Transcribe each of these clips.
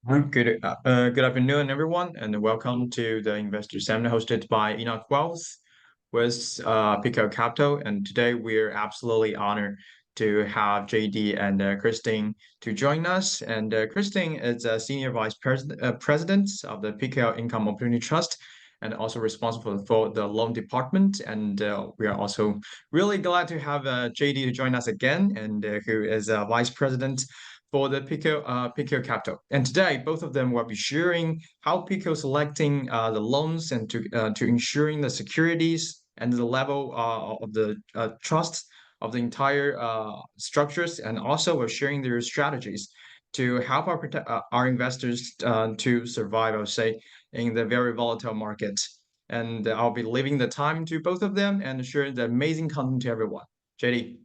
Good afternoon, everyone, and welcome to the investor seminar hosted by Enoch Wealth with Peakhill Capital. And today we're absolutely honored to have JD and Christine to join us. And Christine is a senior vice president of the Peakhill Income Opportunity Trust and also responsible for the loan department. And we are also really glad to have JD to join us again, and who is vice president for the Peakhill Capital. And today, both of them will be sharing how Peakhill selecting the loans and to ensuring the securities and the level of the trust of the entire structures, and also we're sharing their strategies to help our investors to survive, I would say, in the very volatile market. And I'll be leaving the time to both of them and sharing the amazing content to everyone. JD.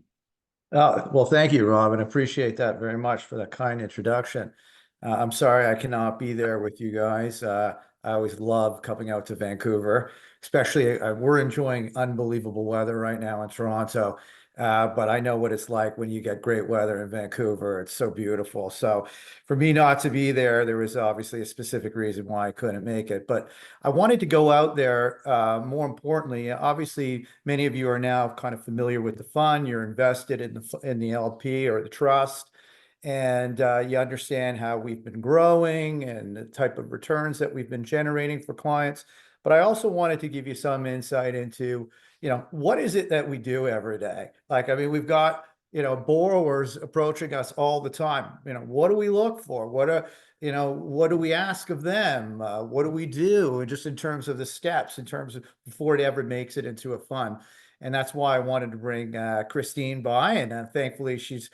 Well, thank you, Robin. Appreciate that very much for that kind introduction. I'm sorry I cannot be there with you guys. I always love coming out to Vancouver, especially we're enjoying unbelievable weather right now in Toronto. But I know what it's like when you get great weather in Vancouver. It's so beautiful. So for me not to be there, there was obviously a specific reason why I couldn't make it. But I wanted to go out there. More importantly, obviously, many of you are now kind of familiar with the fund. You're invested in the LP or the trust, and you understand how we've been growing and the type of returns that we've been generating for clients. But I also wanted to give you some insight into, what is it that we do every day? Like, I mean, we've got, borrowers approaching us all the time. What do we look for? What do we ask of them? What do we do? And just in terms of the steps, in terms of before it ever makes it into a fund. And that's why I wanted to bring Christine by, and thankfully she's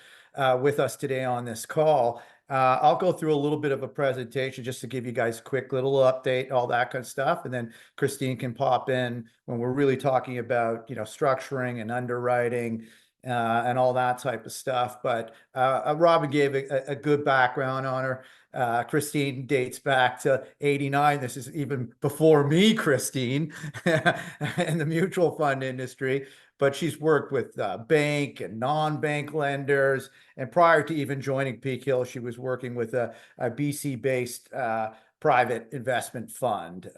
with us today on this call. I'll go through a little bit of a presentation just to give you guys a quick little update, all that kind of stuff. And then Christine can pop in when we're really talking about, structuring and underwriting and all that type of stuff. But Robin gave a good background on her. Christine dates back to '89. This is even before me, Christine, in the mutual fund industry. But she's worked with bank and non-bank lenders. And prior to even joining Peakhill, she was working with a BC-based private investment fund.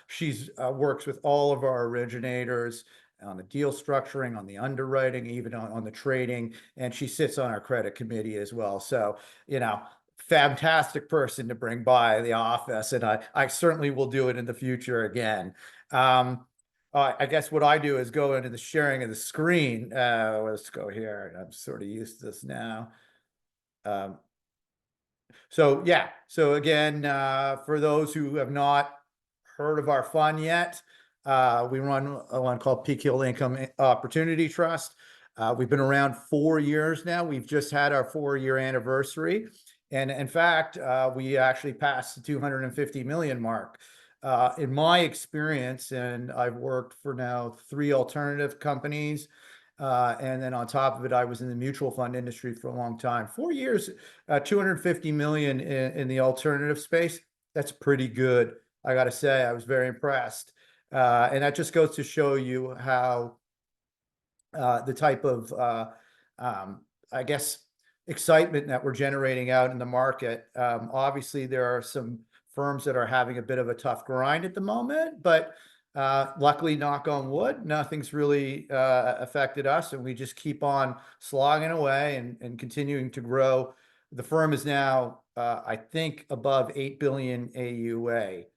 She's works with all of our originators on the deal structuring, on the underwriting, even on the trading, and she sits on our credit committee as well. So, fantastic person to bring by the office, and I certainly will do it in the future again. I guess what I do is go into the sharing of the screen. Let's go here. I'm sort of used to this now. So yeah, so again, for those who have not heard of our fund yet, we run one called Peakhill Income Opportunity Trust. We've been around 4 years now. We've just had our 4-year anniversary. And in fact, we actually passed the 250 million mark. In my experience, and I've worked for now 3 alternative companies, and then on top of it, I was in the mutual fund industry for a long time. 4 years, 250 million in the alternative space. That's pretty good. I got to say, I was very impressed. And that just goes to show you how the type of, I guess, excitement that we're generating out in the market. Obviously, there are some firms that are having a bit of a tough grind at the moment, but luckily, knock on wood, nothing's really affected us, and we just keep on slogging away and continuing to grow. The firm is now, I think, above 8 billion AUA.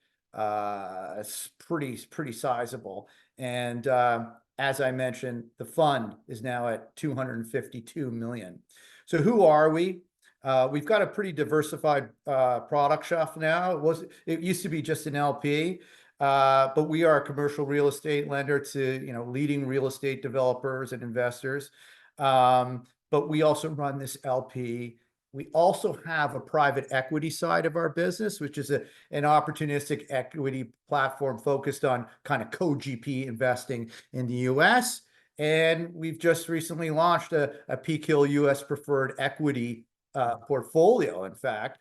It's pretty sizable. And as I mentioned, the fund is now at 252 million. So who are we? We've got a pretty diversified product shelf now. It used to be just an LP, but we are a commercial real estate lender to leading real estate developers and investors. But we also run this LP. We also have a private equity side of our business, which is an opportunistic equity platform focused on kind of co-GP investing in the US. And we've just recently launched a Peakhill US preferred equity portfolio, in fact,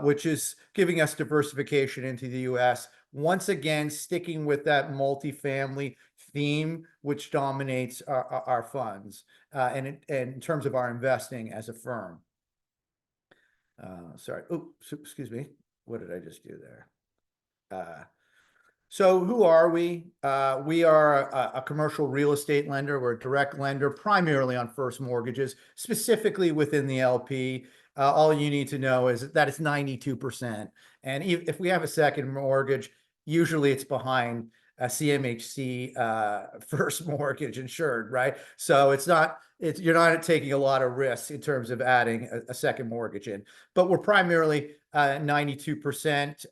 which is giving us diversification into the US. Once again, sticking with that multifamily theme, which dominates our funds and in terms of our investing as a firm. Sorry. Oh, excuse me. What did I just do there? So who are we? We are a commercial real estate lender. We're a direct lender primarily on first mortgages, specifically within the LP. All you need to know is that it's 92%. And if we have a second mortgage, usually it's behind a CMHC first mortgage insured, right? So you're not taking a lot of risks in terms of adding a second mortgage in. But we're primarily 92%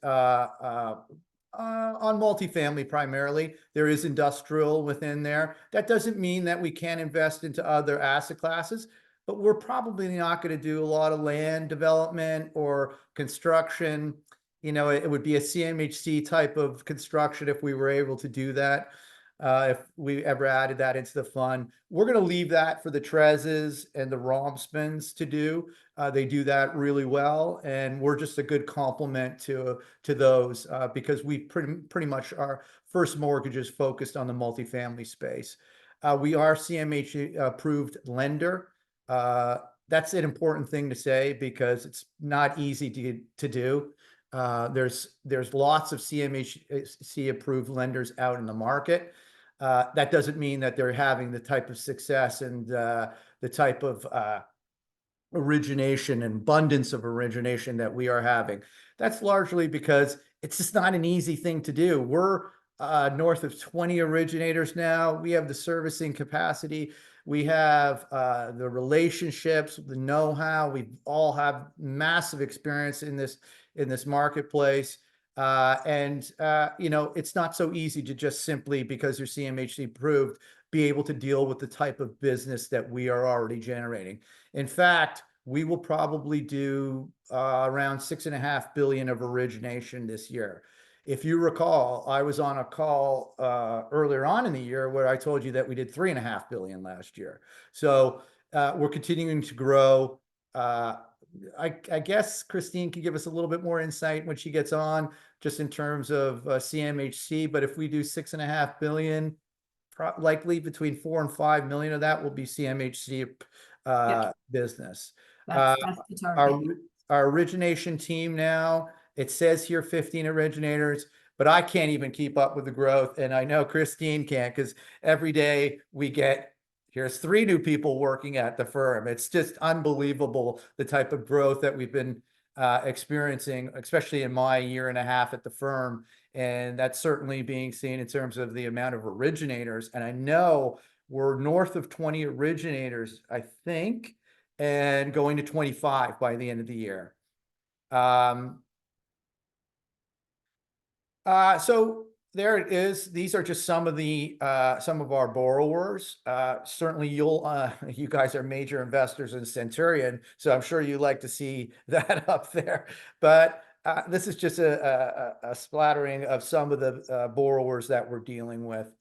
on multifamily primarily. There is industrial within there. That doesn't mean that we can't invest into other asset classes, but we're probably not going to do a lot of land development or construction. It would be a CMHC type of construction if we were able to do that. If we ever added that into the fund, we're going to leave that for the Trezes and the Romspens to do. They do that really well, and we're just a good complement to those because we pretty much our first mortgages focused on the multifamily space. We are CMHC approved lender. That's an important thing to say because it's not easy to do. There's lots of CMHC approved lenders out in the market. That doesn't mean that they're having the type of success and the type of origination and abundance of origination that we are having. That's largely because it's just not an easy thing to do. We're north of 20 originators now. We have the servicing capacity. We have the relationships, the know-how. We all have massive experience in this marketplace. It's not so easy to just simply, because you're CMHC approved, be able to deal with the type of business that we are already generating. In fact, we will probably do around $6.5 billion of origination this year. If you recall, I was on a call earlier on in the year where I told you that we did $3.5 billion last year. So we're continuing to grow. I guess Christine can give us a little bit more insight when she gets on, just in terms of CMHC. But if we do $6.5 billion, likely between 4 and 5 million of that will be CMHC business. That's the target. Our origination team now, it says here 15 originators, but I can't even keep up with the growth. And I know Christine can't, because every day here's 3 new people working at the firm. It's just unbelievable the type of growth that we've been experiencing, especially in my year and a half at the firm. And that's certainly being seen in terms of the amount of originators. And I know we're north of 20 originators, I think, and going to 25 by the end of the year. So there it is. These are just some of our borrowers. Certainly you guys are major investors in Centurion, so I'm sure you like to see that up there. But this is just a splattering of some of the borrowers that we're dealing with.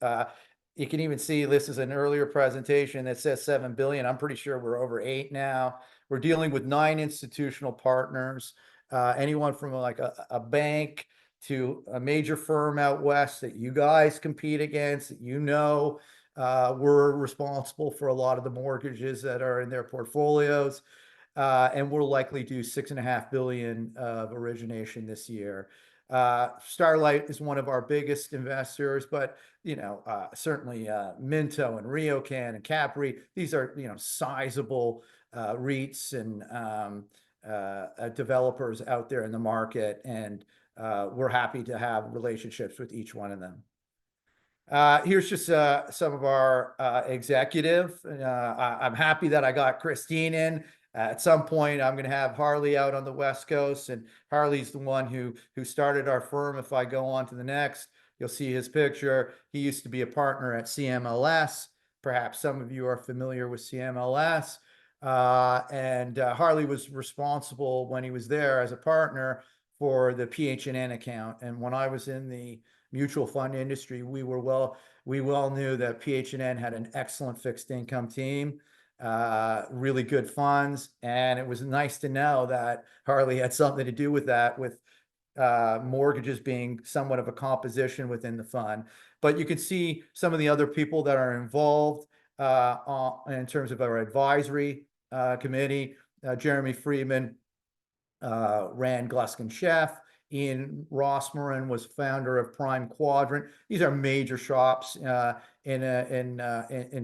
You can even see this is an earlier presentation that says 7 billion. I'm pretty sure we're over 8 now. We're dealing with 9 institutional partners, anyone from like a bank to a major firm out west that you guys compete against, that we're responsible for a lot of the mortgages that are in their portfolios. And we'll likely do $6.5 billion of origination this year. Starlight is one of our biggest investors, but certainly Minto and RioCan and Capri, these are sizable REITs and developers out there in the market, and we're happy to have relationships with each one of them. Here's just some of our executive. I'm happy that I got Christine in. At some point, I'm going to have Harley out on the West Coast, and Harley's the one who started our firm. If I go on to the next, you'll see his picture. He used to be a partner at CMLS. Perhaps some of you are familiar with CMLS. And Harley was responsible when he was there as a partner for the PH&N account. And when I was in the mutual fund industry, we well knew that PH&N had an excellent fixed income team, really good funds. And it was nice to know that Harley had something to do with that, with mortgages being somewhat of a composition within the fund. But you can see some of the other people that are involved in terms of our advisory committee. Jeremy Freeman ran Gluskin Chef. Ian Rossmarin was founder of Prime Quadrant. These are major shops in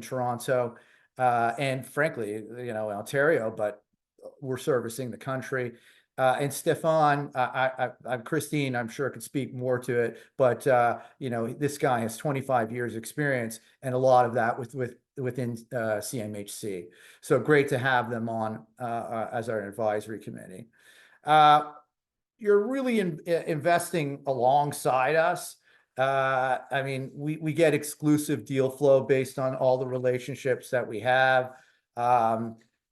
Toronto, and frankly, you know, Ontario, but we're servicing the country. And Stefan, Christine, I'm sure could speak more to it, but you know, this guy has 25 years experience, and a lot of that within CMHC. So great to have them on as our advisory committee. You're really investing alongside us. I mean, we get exclusive deal flow based on all the relationships that we have.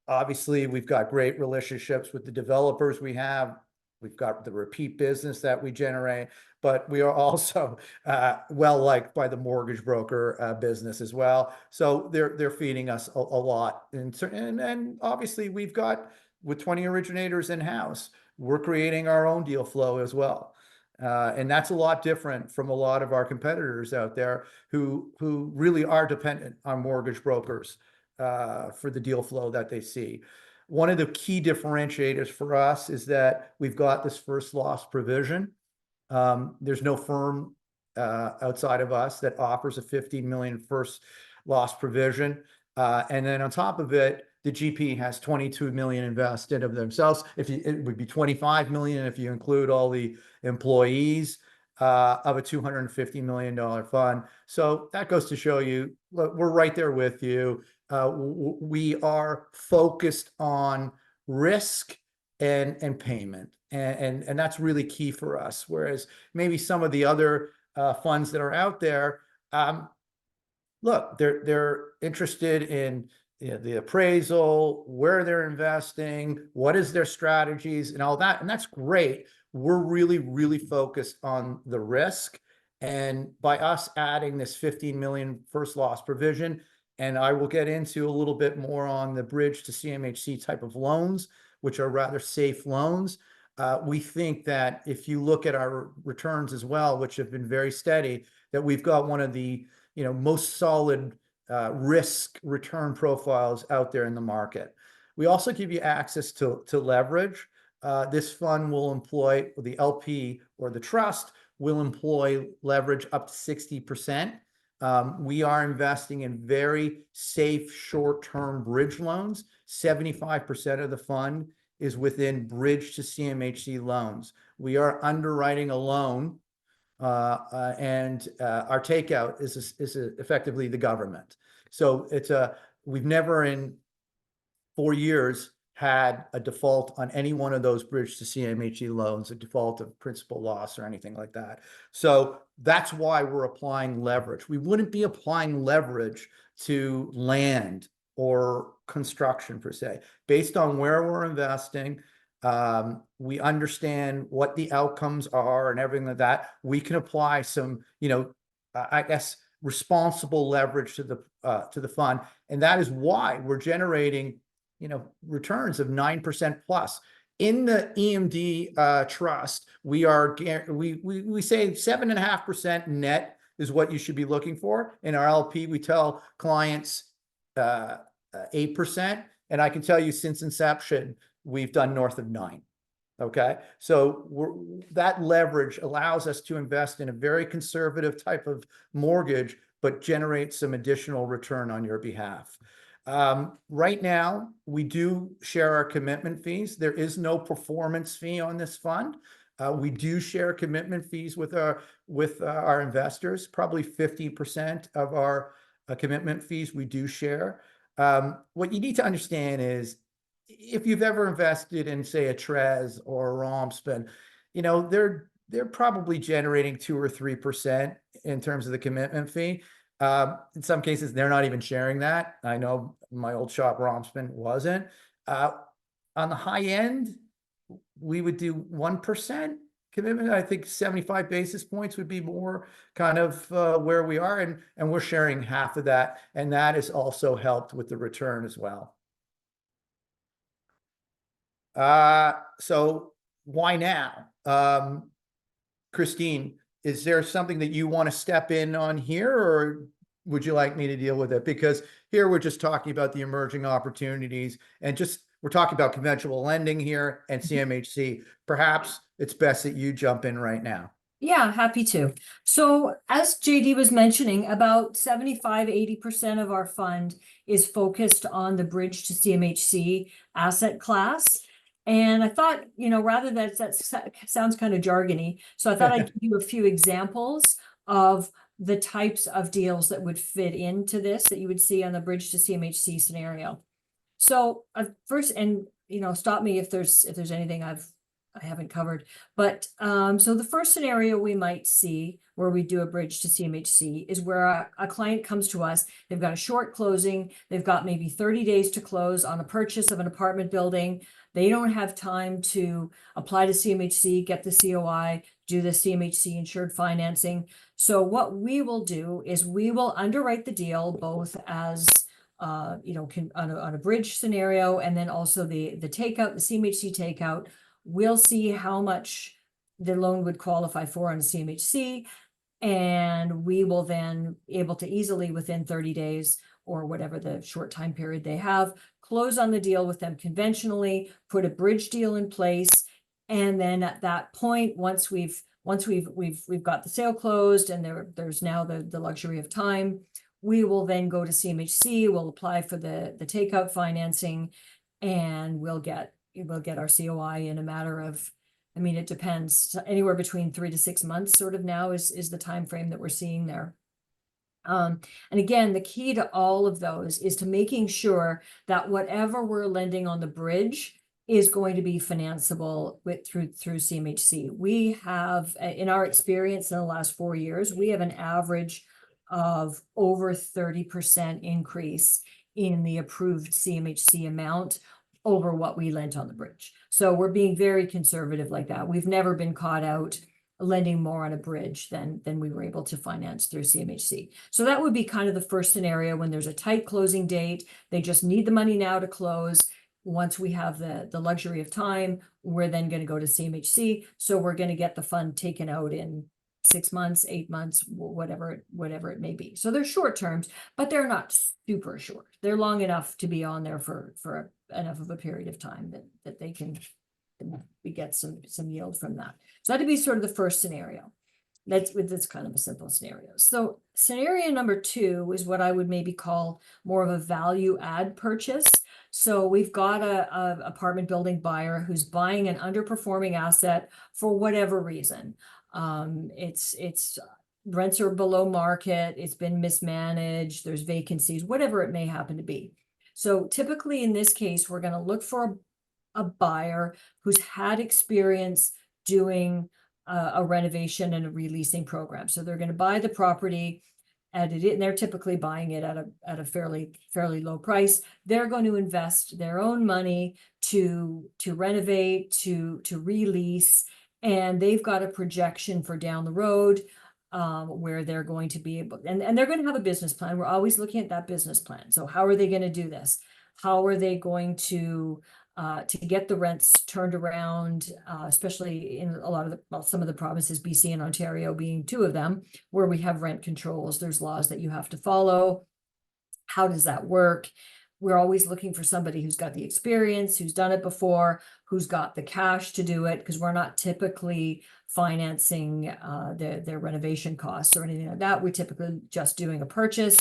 Obviously, we've got great relationships with the developers we have. We've got the repeat business that we generate, but we are also well liked by the mortgage broker business as well. So they're feeding us a lot, and obviously we've got, with 20 originators in house, we're creating our own deal flow as well. And that's a lot different from a lot of our competitors out there who really are dependent on mortgage brokers for the deal flow that they see. One of the key differentiators for us is that we've got this first loss provision. There's no firm outside of us that offers a 15 million first loss provision. And then on top of it, the GP has 22 million invested of themselves. It would be 25 million if you include all the employees of a $250 million fund. So that goes to show you, look, we're right there with you. We are focused on risk and payment, and that's really key for us. Whereas maybe some of the other funds that are out there, look, they're interested in, you know, the appraisal, where they're investing, what is their strategies, and all that, and that's great. We're really focused on the risk, and by us adding this 15 million first loss provision, and I will get into a little bit more on the bridge to CMHC type of loans, which are rather safe loans. We think that if you look at our returns as well, which have been very steady, that we've got one of the, you know, most solid risk return profiles out there in the market. We also give you access to leverage. This fund will employ, the LP or the trust will employ leverage up to 60%. We are investing in very safe short-term bridge loans. 75% of the fund is within bridge to CMHC loans. We are underwriting a loan, and our takeout is effectively the government. So we've never in 4 years had a default on any one of those bridge to CMHC loans, a default of principal loss or anything like that. So that's why we're applying leverage. We wouldn't be applying leverage to land or construction per se. Based on where we're investing, we understand what the outcomes are and everything like that. We can apply some, you know, I guess, responsible leverage to the fund, and that is why we're generating, you know, returns of 9% plus. In the EMD trust, we say 7.5% net is what you should be looking for. In our LP, we tell clients 8%, and I can tell you since inception, we've done north of 9%. Okay, so that leverage allows us to invest in a very conservative type of mortgage, but generate some additional return on your behalf. Right now, we do share our commitment fees. There is no performance fee on this fund. We do share commitment fees with our investors. Probably 50% of our commitment fees we do share. What you need to understand is, if you've ever invested in, say, a Trez or a Romspen, you know, they're probably generating 2 or 3% in terms of the commitment fee. In some cases, they're not even sharing that. I know my old shop, Romspen, wasn't. On the high end, we would do 1% commitment. I think 75 basis points would be more kind of where we are, and we're sharing half of that, and that has also helped with the return as well. So why now? Christine, is there something that you want to step in on here, or would you like me to deal with it? Because here we're just talking about the emerging opportunities and just we're talking about conventional lending here and CMHC. Perhaps it's best that you jump in right now. Yeah, happy to. So as JD was mentioning, about 75–80% of our fund is focused on the bridge to CMHC asset class. And I thought, rather that sounds kind of jargony. So I thought I'd give you a few examples of the types of deals that would fit into this that you would see on the bridge to CMHC scenario. So first, and stop me if there's anything I haven't covered, but so the first scenario we might see where we do a bridge to CMHC is where a client comes to us. They've got a short closing. They've got maybe 30 days to close on a purchase of an apartment building. They don't have time to apply to CMHC, get the COI, do the CMHC insured financing. So what we will do is we will underwrite the deal both as on a bridge scenario, and then also the takeout, the CMHC takeout. We'll see how much the loan would qualify for on a CMHC, and we will then able to easily within 30 days or whatever the short time period they have, close on the deal with them conventionally, put a bridge deal in place, and then at that point, once we've got the sale closed and there's now the luxury of time, we will then go to CMHC, we'll apply for the takeout financing, and we'll get our COI in a matter of, it depends, anywhere between 3 to 6 months sort of now is the time frame that we're seeing there. And again, the key to all of those is to making sure that whatever we're lending on the bridge is going to be financeable through CMHC. We have, in our experience in the last 4 years, we have an average of over 30% increase in the approved CMHC amount over what we lent on the bridge. So we're being very conservative like that. We've never been caught out lending more on a bridge than we were able to finance through CMHC. So that would be kind of the first scenario when there's a tight closing date. They just need the money now to close. Once we have the luxury of time, we're then going to go to CMHC. So we're going to get the fund taken out in 6 months, 8 months, whatever it may be. So they're short terms, but they're not super short. They're long enough to be on there for enough of a period of time that they can, we get some yield from that. So that'd be sort of the first scenario. That's kind of a simple scenario. So scenario number 2 is what I would maybe call more of a value add purchase. So we've got a apartment building buyer who's buying an underperforming asset for whatever reason. It's rents are below market, it's been mismanaged, there's vacancies, whatever it may happen to be. So typically in this case, we're going to look for a buyer who's had experience doing a renovation and a releasing program. So they're going to buy the property, edit it, and they're typically buying it at a fairly low price. They're going to invest their own money to renovate, to release, and they've got a projection for down the road where they're going to be able, and they're going to have a business plan. We're always looking at that business plan. So how are they going to do this? How are they going to get the rents turned around, especially in a lot of some of the provinces, BC and Ontario being 2 of them, where we have rent controls. There's laws that you have to follow. How does that work? We're always looking for somebody who's got the experience, who's done it before, who's got the cash to do it, because we're not typically financing their renovation costs or anything like that. We're typically just doing a purchase,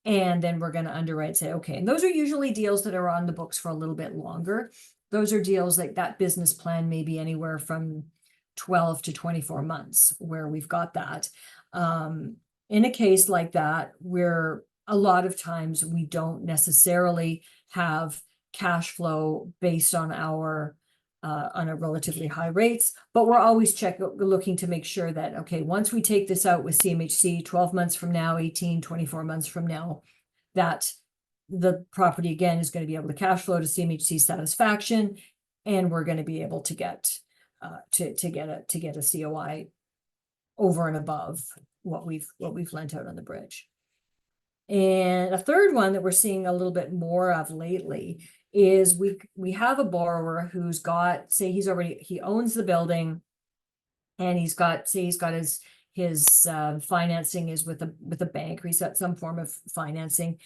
and then we're going to underwrite, say, okay, and those are usually deals that are on the books for a little bit longer. Those are deals like that business plan may be anywhere from 12 to 24 months where we've got that. In a case like that, where a lot of times we don't necessarily have cash flow based on our on a relatively high rates, but we're always looking to make sure that, okay, once we take this out with CMHC 12 months from now, 18, 24 months from now, that the property again is going to be able to cash flow to CMHC satisfaction, and we're going to be able to get to get a COI over and above what we've lent out on the bridge. And a third one that we're seeing a little bit more of lately is we have a borrower who's got, say he owns the building, and he's got his financing is with a bank, or he's got some form of financing,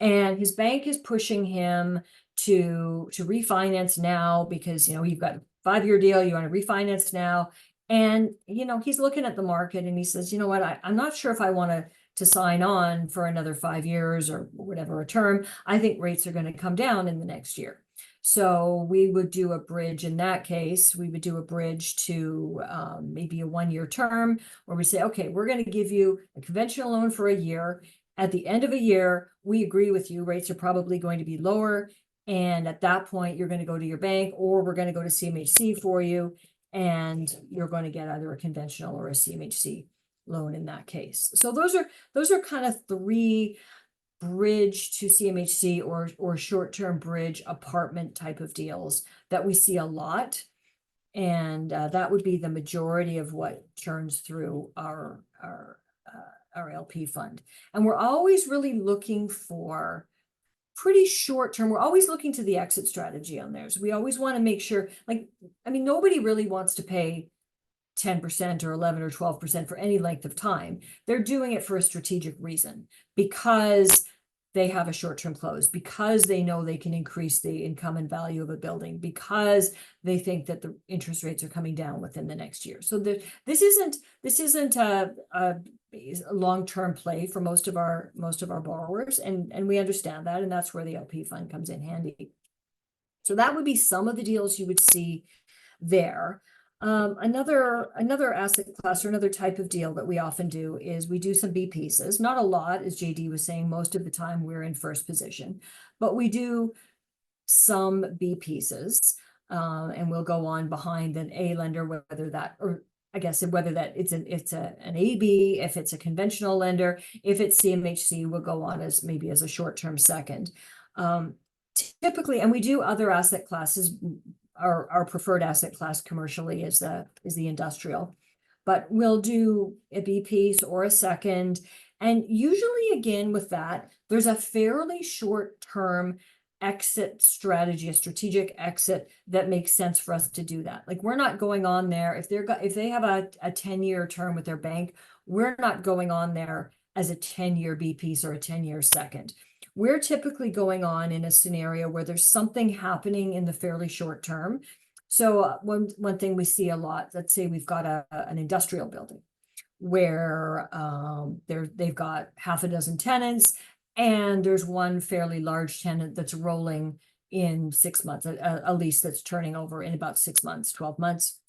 And his bank is pushing him to refinance now because, you know, you've got a 5-year deal, you want to refinance now. And, you know, he's looking at the market and he says, you know what, I'm not sure if I want to sign on for another 5 years or whatever a term. I think rates are going to come down in the next year. So we would do a bridge in that case. We would do a bridge to maybe a 1-year term where we say, okay, we're going to give you a conventional loan for a year. At the end of a year, we agree with you, rates are probably going to be lower. And at that point, you're going to go to your bank or we're going to go to CMHC for you. And you're going to get either a conventional or a CMHC loan in that case. So those are kind of 3 bridge to CMHC or short-term bridge apartment type of deals that we see a lot. And that would be the majority of what churns through our LP fund. And we're always really looking for pretty short term. We're always looking to the exit strategy on theirs. We always want to make sure, like, I mean, nobody really wants to pay 10% or 11 or 12% for any length of time. They're doing it for a strategic reason because they have a short-term close, because they know they can increase the income and value of a building, because they think that the interest rates are coming down within the next year. So this isn't a long-term play for most of our borrowers, and we understand that, and that's where the LP fund comes in handy. So that would be some of the deals you would see there. Another asset class or another type of deal that we often do is we do some B pieces, not a lot, as JD was saying. Most of the time we're in first position, but we do some B pieces, and we'll go on behind an A lender, whether that, or I guess whether that it's an AB, if it's a conventional lender, if it's CMHC, we'll go on as maybe as a short-term second. Typically, and we do other asset classes. Our preferred asset class commercially is the industrial, but we'll do a B piece or a second. And usually again with that, there's a fairly short-term exit strategy, a strategic exit that makes sense for us to do that. Like, we're not going on there if they have a 10-year term with their bank, we're not going on there as a 10-year B piece or a 10-year second. We're typically going on in a scenario where there's something happening in the fairly short term. So one thing we see a lot, let's say we've got an industrial building where they've got half a dozen tenants, and there's one fairly large tenant that's rolling in 6 months, a lease that's turning over in about 6 months, 12 months.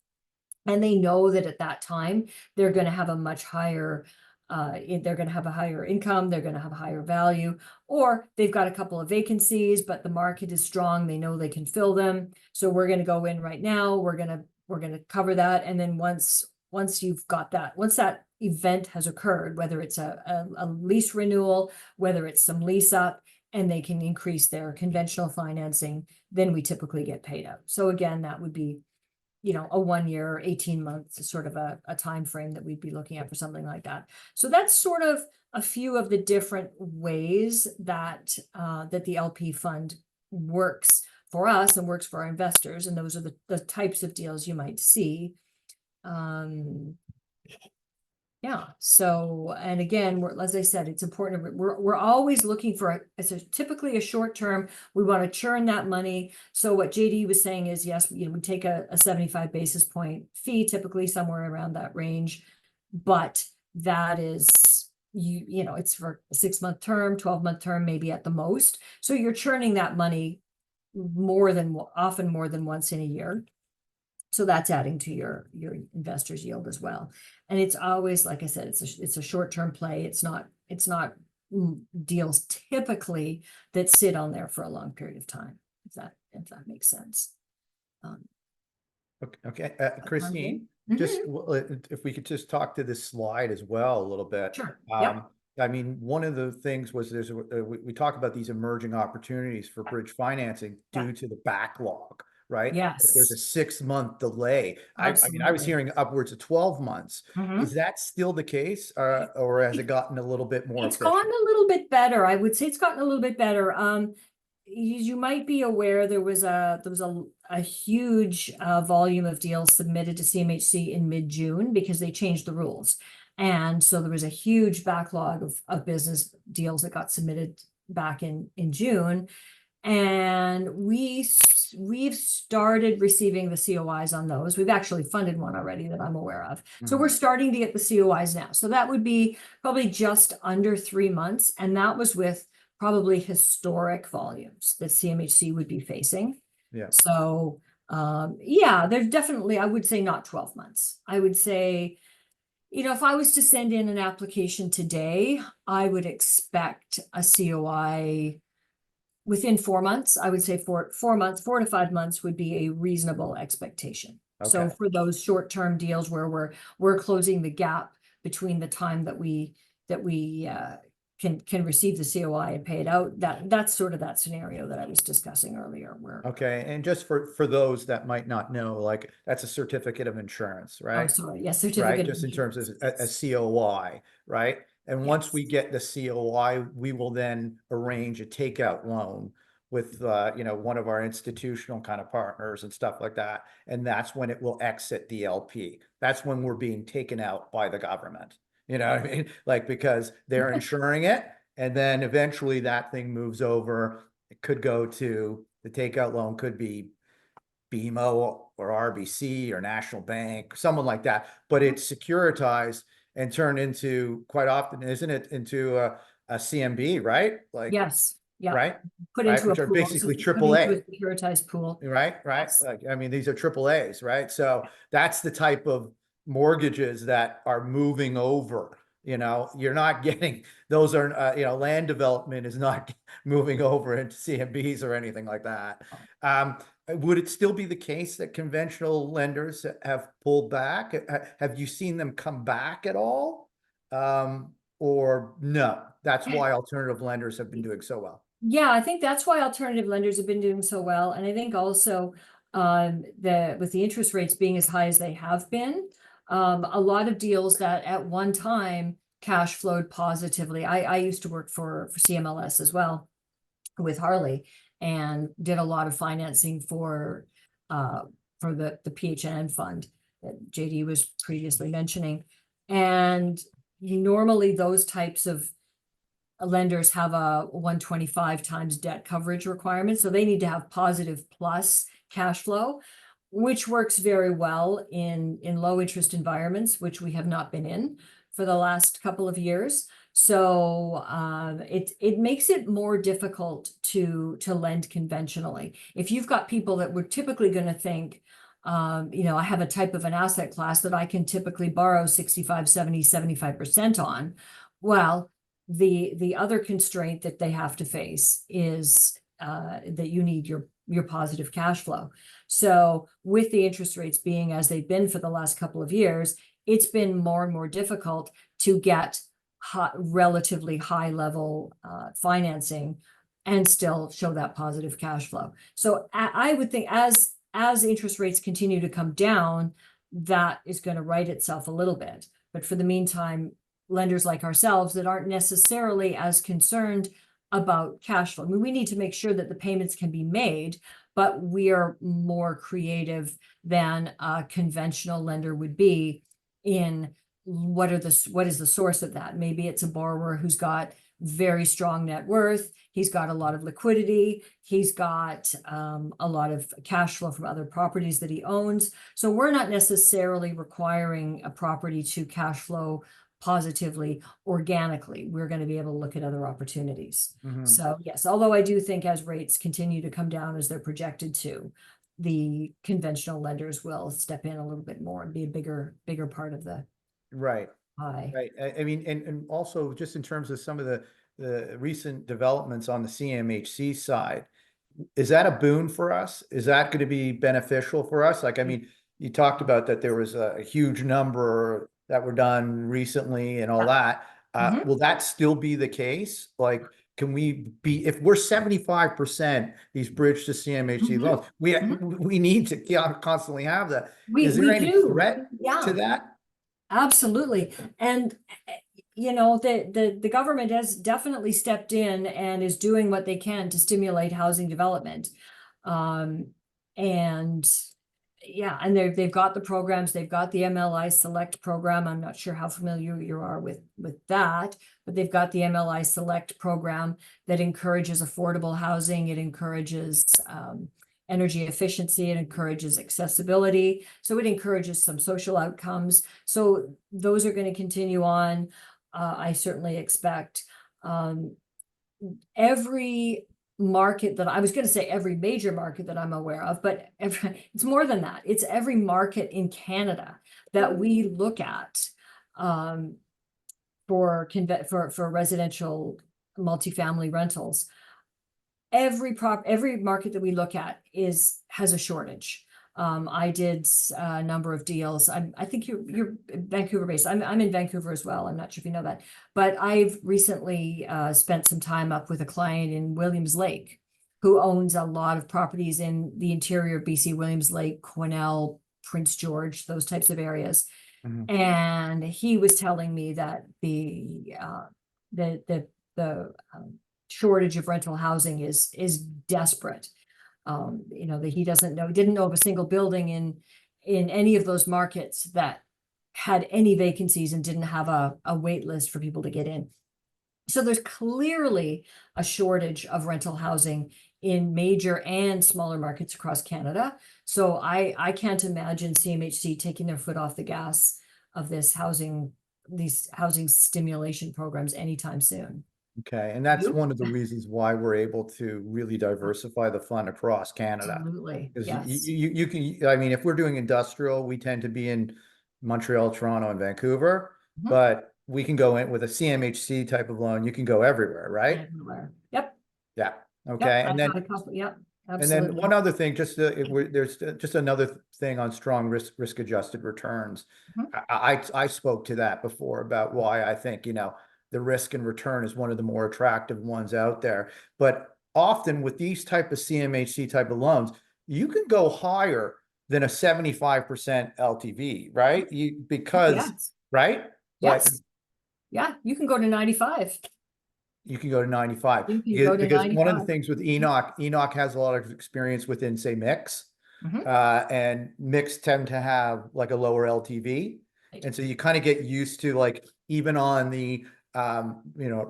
And they know that at that time, they're going to have a much higher they're going to have a higher income, they're going to have a higher value, or they've got a couple of vacancies, but the market is strong, they know they can fill them. So we're going to go in right now, we're going to cover that. And then once you've got that, once that event has occurred, whether it's a lease renewal, whether it's some lease up, and they can increase their conventional financing, then we typically get paid out. So again, that would be, you know, a 1 year, 18 months, sort of a time frame that we'd be looking at for something like that. So that's sort of a few of the different ways that that the LP fund works for us and works for our investors. And those are the types of deals you might see. Yeah. So, and again, as I said, it's important. We're always looking for typically a short term. We want to churn that money. So what JD was saying is, yes, you know, we take a 75 basis point fee, typically somewhere around that range, but that is, you know, it's for a 6-month term, 12-month term, maybe at the most. So you're churning that money often more than once in a year. So that's adding to your investor's yield as well. And it's always, like I said, it's a short-term play. It's not deals typically that sit on there for a long period of time, if that makes sense. Okay. Christine, just if we could just talk to this slide as well a little bit. Sure. Yep. I mean, one of the things was we talk about these emerging opportunities for bridge financing due to the backlog. Right? Yes. If there's a 6-month delay. I mean, I was hearing upwards of 12 months. Is that still the case, or has it gotten a little bit more? It's gotten a little bit better. I would say it's gotten a little bit better. You might be aware there was a huge volume of deals submitted to CMHC in mid-June because they changed the rules. And so there was a huge backlog of business deals that got submitted back in June. And we've started receiving the COIs on those. We've actually funded one already that I'm aware of. So we're starting to get the COIs now. So that would be probably just under 3 months. And that was with probably historic volumes that CMHC would be facing. Yeah. So yeah, there's definitely, I would say not 12 months. I would say, if I was to send in an application today, I would expect a COI within 4 months. I would say 4 months, 4 to 5 months would be a reasonable expectation. So Okay. for those short-term deals where we're closing the gap between the time that we can receive the COI and pay it out, that's sort of that scenario that I was discussing earlier where. Okay, and just for those that might not know, like, that's a certificate of insurance, Oh, right? sorry, yes, Right, certificate of just in terms of insurance. a COI, right? And once we Yes. get the COI, we will then arrange a takeout loan with, one of our institutional kind of partners and stuff like that. And that's when it will exit the LP. That's when we're being taken out by the government. You know what I mean? Like, because they're insuring it, and then eventually that thing moves over. It could go to, the takeout loan could be BMO or RBC or National Bank, someone like that, but it's securitized and turned into, quite often, isn't it, into a CMB, right? Like, Yes, yeah. right? Put Right, into a which are pool. basically Put into a AAA. securitized pool. Right. Yes. Like, I mean, these are AAAs, right? So that's the type of mortgages that are moving over. You're not getting, those are, land development is not moving over into CMBs or anything like that. Would it still be the case that conventional lenders have pulled back? Have you seen them come back at all? Or no? That's why alternative lenders have been doing so well. Yeah, I think that's why alternative lenders have been doing so well. And I think also with the interest rates being as high as they have been, a lot of deals that at one time cash flowed positively. I used to work for CMLS as well with Harley and did a lot of financing for the PHN fund that JD was previously mentioning. And normally those types of lenders have a 125 times debt coverage requirement. So they need to have positive plus cash flow, which works very well in low interest environments, which we have not been in for the last couple of years. So it makes it more difficult to lend conventionally. If you've got people that we're typically going to think, I have a type of an asset class that I can typically borrow 65, 70, 75% on. Well, the other constraint that they have to face is that you need your positive cash flow. So with the interest rates being as they've been for the last couple of years, it's been more and more difficult to get relatively high level financing and still show that positive cash flow. So I would think as interest rates continue to come down, that is going to right itself a little bit. But for the meantime, lenders like ourselves that aren't necessarily as concerned about cash flow. I mean, we need to make sure that the payments can be made, but we are more creative than a conventional lender would be in what is the source of that. Maybe it's a borrower who's got very strong net worth. He's got a lot of liquidity. He's got a lot of cash flow from other properties that he owns. So we're not necessarily requiring a property to cash flow positively organically. We're going to be able to look at other opportunities. So yes, although I do think as rates continue to come down as they're projected to, the conventional lenders will step in a little bit more and be a bigger part of the Right. pie. Right. I mean, and also just in terms of some of the recent developments on the CMHC side, is that a boon for us? Is that going to be beneficial for us? Like, I mean, you talked about that there was a huge number that were done recently and all that. Will that still be the case? Like, can we be, if we're 75% these bridge to CMHC loans, we need to constantly have that. Is there any threat to that? Absolutely. And the government has definitely stepped in and is doing what they can to stimulate housing development. And yeah, and they've got the programs, they've got the MLI Select program. I'm not sure how familiar you are with that, but they've got the MLI Select program that encourages affordable housing. It encourages energy efficiency. It encourages accessibility. So it encourages some social outcomes. So those are going to continue on. I certainly expect every market that I was going to say every major market that I'm aware of, but it's more than that. It's every market in Canada that we look at for residential multifamily rentals. Every market that we look at has a shortage. I did a number of deals. I think you're Vancouver based. I'm in Vancouver as well. I'm not sure if you know that, but I've recently spent some time up with a client in Williams Lake who owns a lot of properties in the interior of BC, Williams Lake, Quesnel, Prince George, those types of areas. Mhm. And he was telling me that the shortage of rental housing is desperate. That he didn't know of a single building in any of those markets that had any vacancies and didn't have a wait list for people to get in. So there's clearly a shortage of rental housing in major and smaller markets across Canada. So I can't imagine CMHC taking their foot off the gas of these housing stimulation programs anytime soon. Okay, and that's You? one of the reasons why we're able to really diversify the fund across Canada. Absolutely, Because yes. you can, I mean, if we're doing industrial, we tend to be in Montreal, Toronto, and Vancouver, Mhm. but we can go in with a CMHC type of loan. You can go everywhere, right? Everywhere. Yep, Yeah. yep, Okay, I've and got a then couple, yep, and then absolutely. one other thing, there's just another thing on strong risk adjusted returns. Mhm. I spoke to that before about why I think, the risk and return is one of the more attractive ones out there. But often with these type of CMHC type of loans, you can go higher than a 75% LTV, right? Because, Yes, right? Like yes, yeah, you can go to 95. you can go to 95 You can go to because one of the 95. things with Enoch has a lot of experience within, say, mix. Mhm. And mix tend to have like a lower LTV. Right. And so you kind of get used to, like, even on the at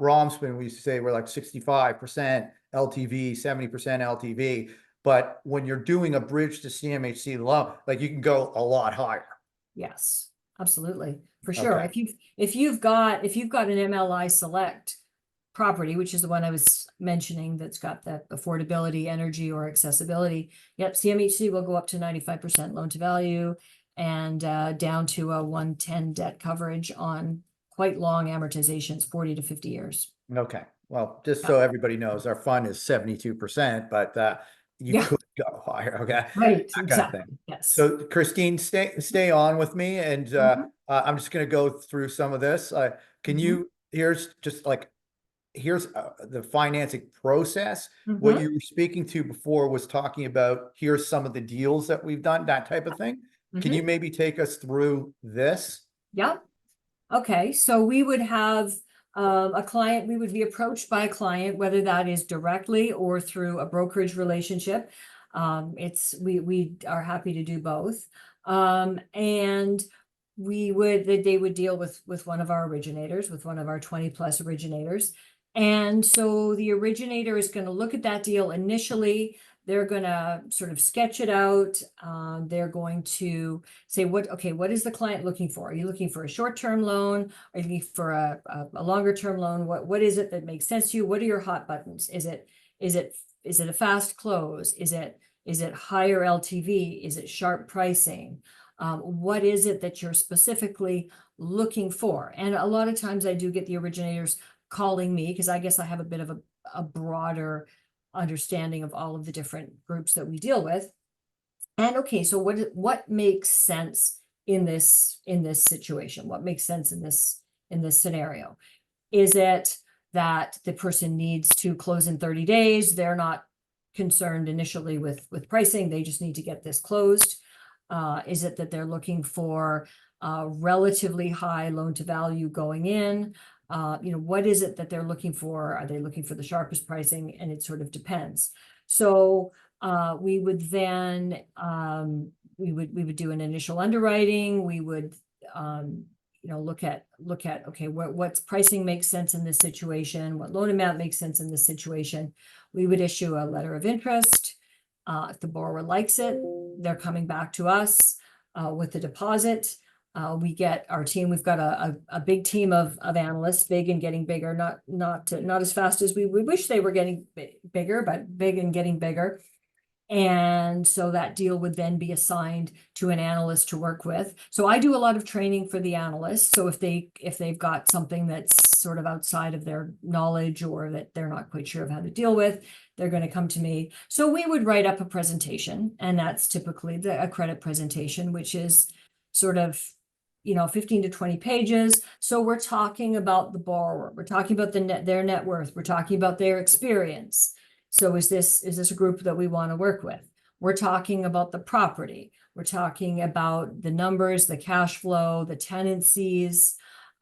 Romspen, we used to say we're like 65% LTV, 70% LTV. But when you're doing a bridge to CMHC loan, like, you can go a lot higher. Yes, absolutely, for sure. Okay. If you've got an MLI Select property, which is the one I was mentioning, that's got that affordability, energy, or accessibility, yep, CMHC will go up to 95% loan to value and down to a 110 debt coverage on quite long amortizations, 40 to 50 years. Okay. Well, just so Yeah, everybody knows, our fund is 72%, but you yeah, could go higher. Okay. right, That kind of thing. exactly, yes. So Christine, stay on with me, and Mhm. I'm just going to go through some of this. Can Mhm. you? Here's the financing process. What Mhm. you were speaking to before was talking about, here's some of the deals that we've done, that type of thing. Can Mhm. you maybe take us through this? Yeah. Okay, so we would have a client, we would be approached by a client, whether that is directly or through a brokerage relationship. We are happy to do both. And they would deal with one of our originators, with one of our 20+ originators. And so the originator is going to look at that deal initially. They're going to sort of sketch it out. They're going to say, what is the client looking for? Are you looking for a short-term loan? Are you looking for a longer-term loan? What is it that makes sense to you? What are your hot buttons? Is it a fast close? Is it higher LTV? Is it sharp pricing? What is it that you're specifically looking for? And a lot of times I do get the originators calling me because I guess I have a bit of a broader understanding of all of the different groups that we deal with. And okay, so what makes sense in this situation? What makes sense in this scenario? Is it that the person needs to close in 30 days? They're not concerned initially with pricing. They just need to get this closed. Is it that they're looking for relatively high loan to value going in? What is it that they're looking for? Are they looking for the sharpest pricing? And it sort of depends. So we would then we would do an initial underwriting. We would, look at, okay, what's pricing makes sense in this situation, what loan amount makes sense in this situation. We would issue a letter of interest. If the borrower likes it, they're coming back to us with the deposit. We get our team. We've got a big team of analysts, big and getting bigger. Not as fast as we wish they were getting bigger, but big and getting bigger. And so that deal would then be assigned to an analyst to work with. So I do a lot of training for the analysts. So if they've got something that's sort of outside of their knowledge or that they're not quite sure of how to deal with, they're going to come to me. So we would write up a presentation, and that's typically a credit presentation, which is sort of 15 to 20 pages. So we're talking about the borrower. We're talking about their net worth. We're talking about their experience. So is this a group that we want to work with? We're talking about the property. We're talking about the numbers, the cash flow, the tenancies.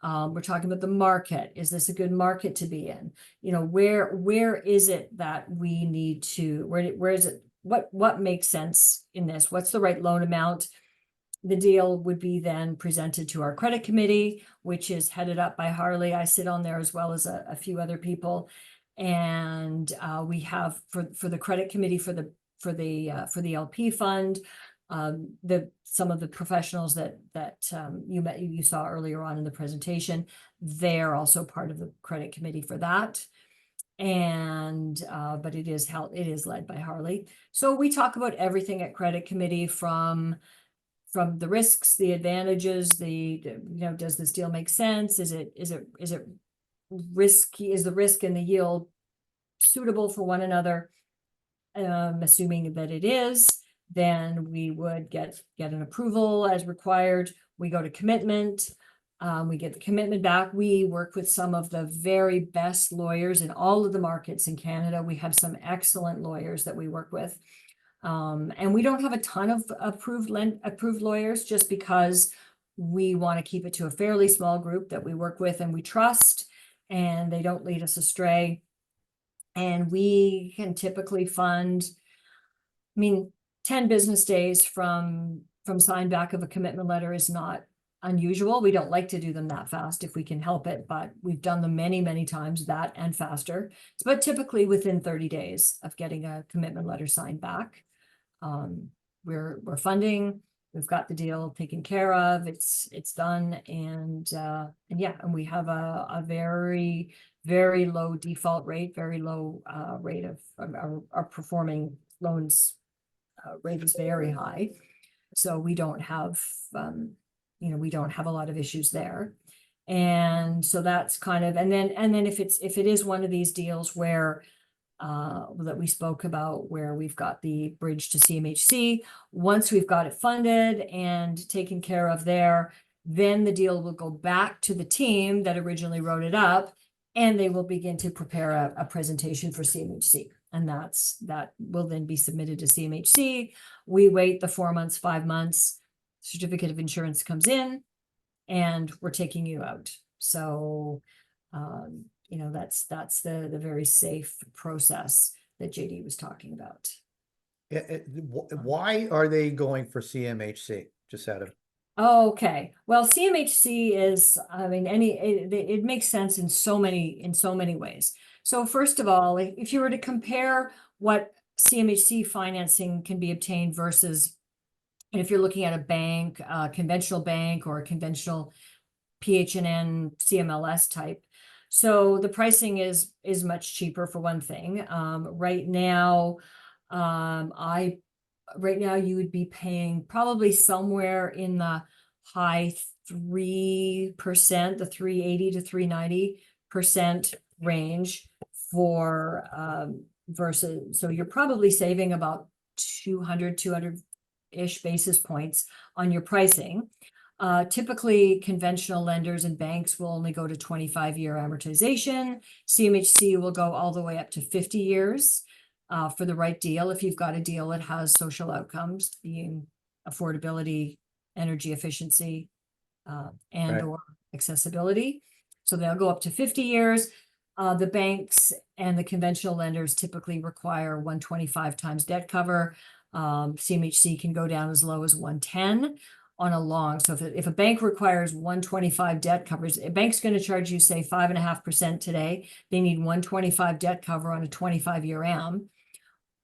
We're talking about the market. Is this a good market to be in? Where is it that we need to, where is it? What makes sense in this? What's the right loan amount? The deal would be then presented to our credit committee, which is headed up by Harley. I sit on there as well as a few other people. And we have for the credit committee for the LP fund, some of the professionals that you saw earlier on in the presentation, they're also part of the credit committee for that. And but it is led by Harley. So we talk about everything at credit committee, from the risks, the advantages, does this deal make sense? Is it risky? Is the risk and the yield suitable for one another? Assuming that it is, then we would get an approval as required. We go to commitment. We get the commitment back. We work with some of the very best lawyers in all of the markets in Canada. We have some excellent lawyers that we work with. And we don't have a ton of approved lawyers, just because we want to keep it to a fairly small group that we work with and we trust, and they don't lead us astray. And we can typically fund, 10 business days from sign back of a commitment letter is not unusual. We don't like to do them that fast if we can help it, but we've done them many, many times, that and faster. But typically within 30 days of getting a commitment letter signed back. We're funding. We've got the deal taken care of. It's done, and we have a very, very low default rate, very low rate of our performing loans rate is very high. So we don't have we don't have a lot of issues there. And so that's kind of, and then if it is one of these deals where that we spoke about, where we've got the bridge to CMHC, once we've got it funded and taken care of there, then the deal will go back to the team that originally wrote it up, and they will begin to prepare a presentation for CMHC. And that will then be submitted to CMHC. We wait the 4 months, 5 months, certificate of insurance comes in, and we're taking you out. So that's the very safe process that JD was talking about. Why are they going for CMHC? Just out of. Okay, well, CMHC is, it makes sense in so many ways. So first of all, if you were to compare what CMHC financing can be obtained versus, and if you're looking at a bank, a conventional bank, or a conventional PHNN CMLS type, so the pricing is much cheaper, for one thing. Right now you would be paying probably somewhere in the high 3%, the 380 to 390% range for versus, so you're probably saving about 200-ish basis points on your pricing. Typically, conventional lenders and banks will only go to 25-year amortization. CMHC will go all the way up to 50 years for the right deal. If you've got a deal that has social outcomes, being affordability, energy efficiency, and Right. or accessibility. So they'll go up to 50 years. The banks and the conventional lenders typically require 125 times debt cover. CMHC can go down as low as 110 on a long. So if a bank requires 125 debt covers, a bank's going to charge you, say, 5.5% today. They need 125 debt cover on a 25-year AM.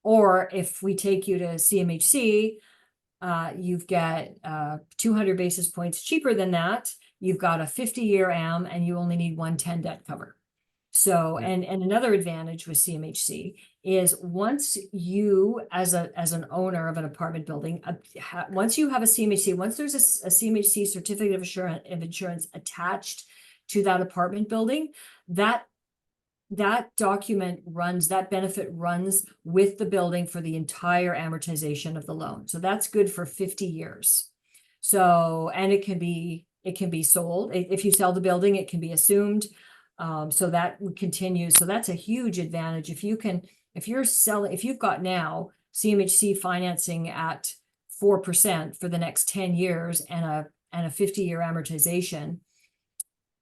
Or if we take you to CMHC, you've got 200 basis points cheaper than that. You've got a 50-year AM and you only need 110 debt cover. So, and another advantage with CMHC is once you, as an owner of an apartment building, once you have a CMHC, once there's a CMHC certificate of insurance attached to that apartment building, that document runs, that benefit runs with the building for the entire amortization of the loan. So that's good for 50 years. So, and it can be sold. If you sell the building, it can be assumed. So that continues. So that's a huge advantage. If you've got now CMHC financing at 4% for the next 10 years and a 50-year amortization,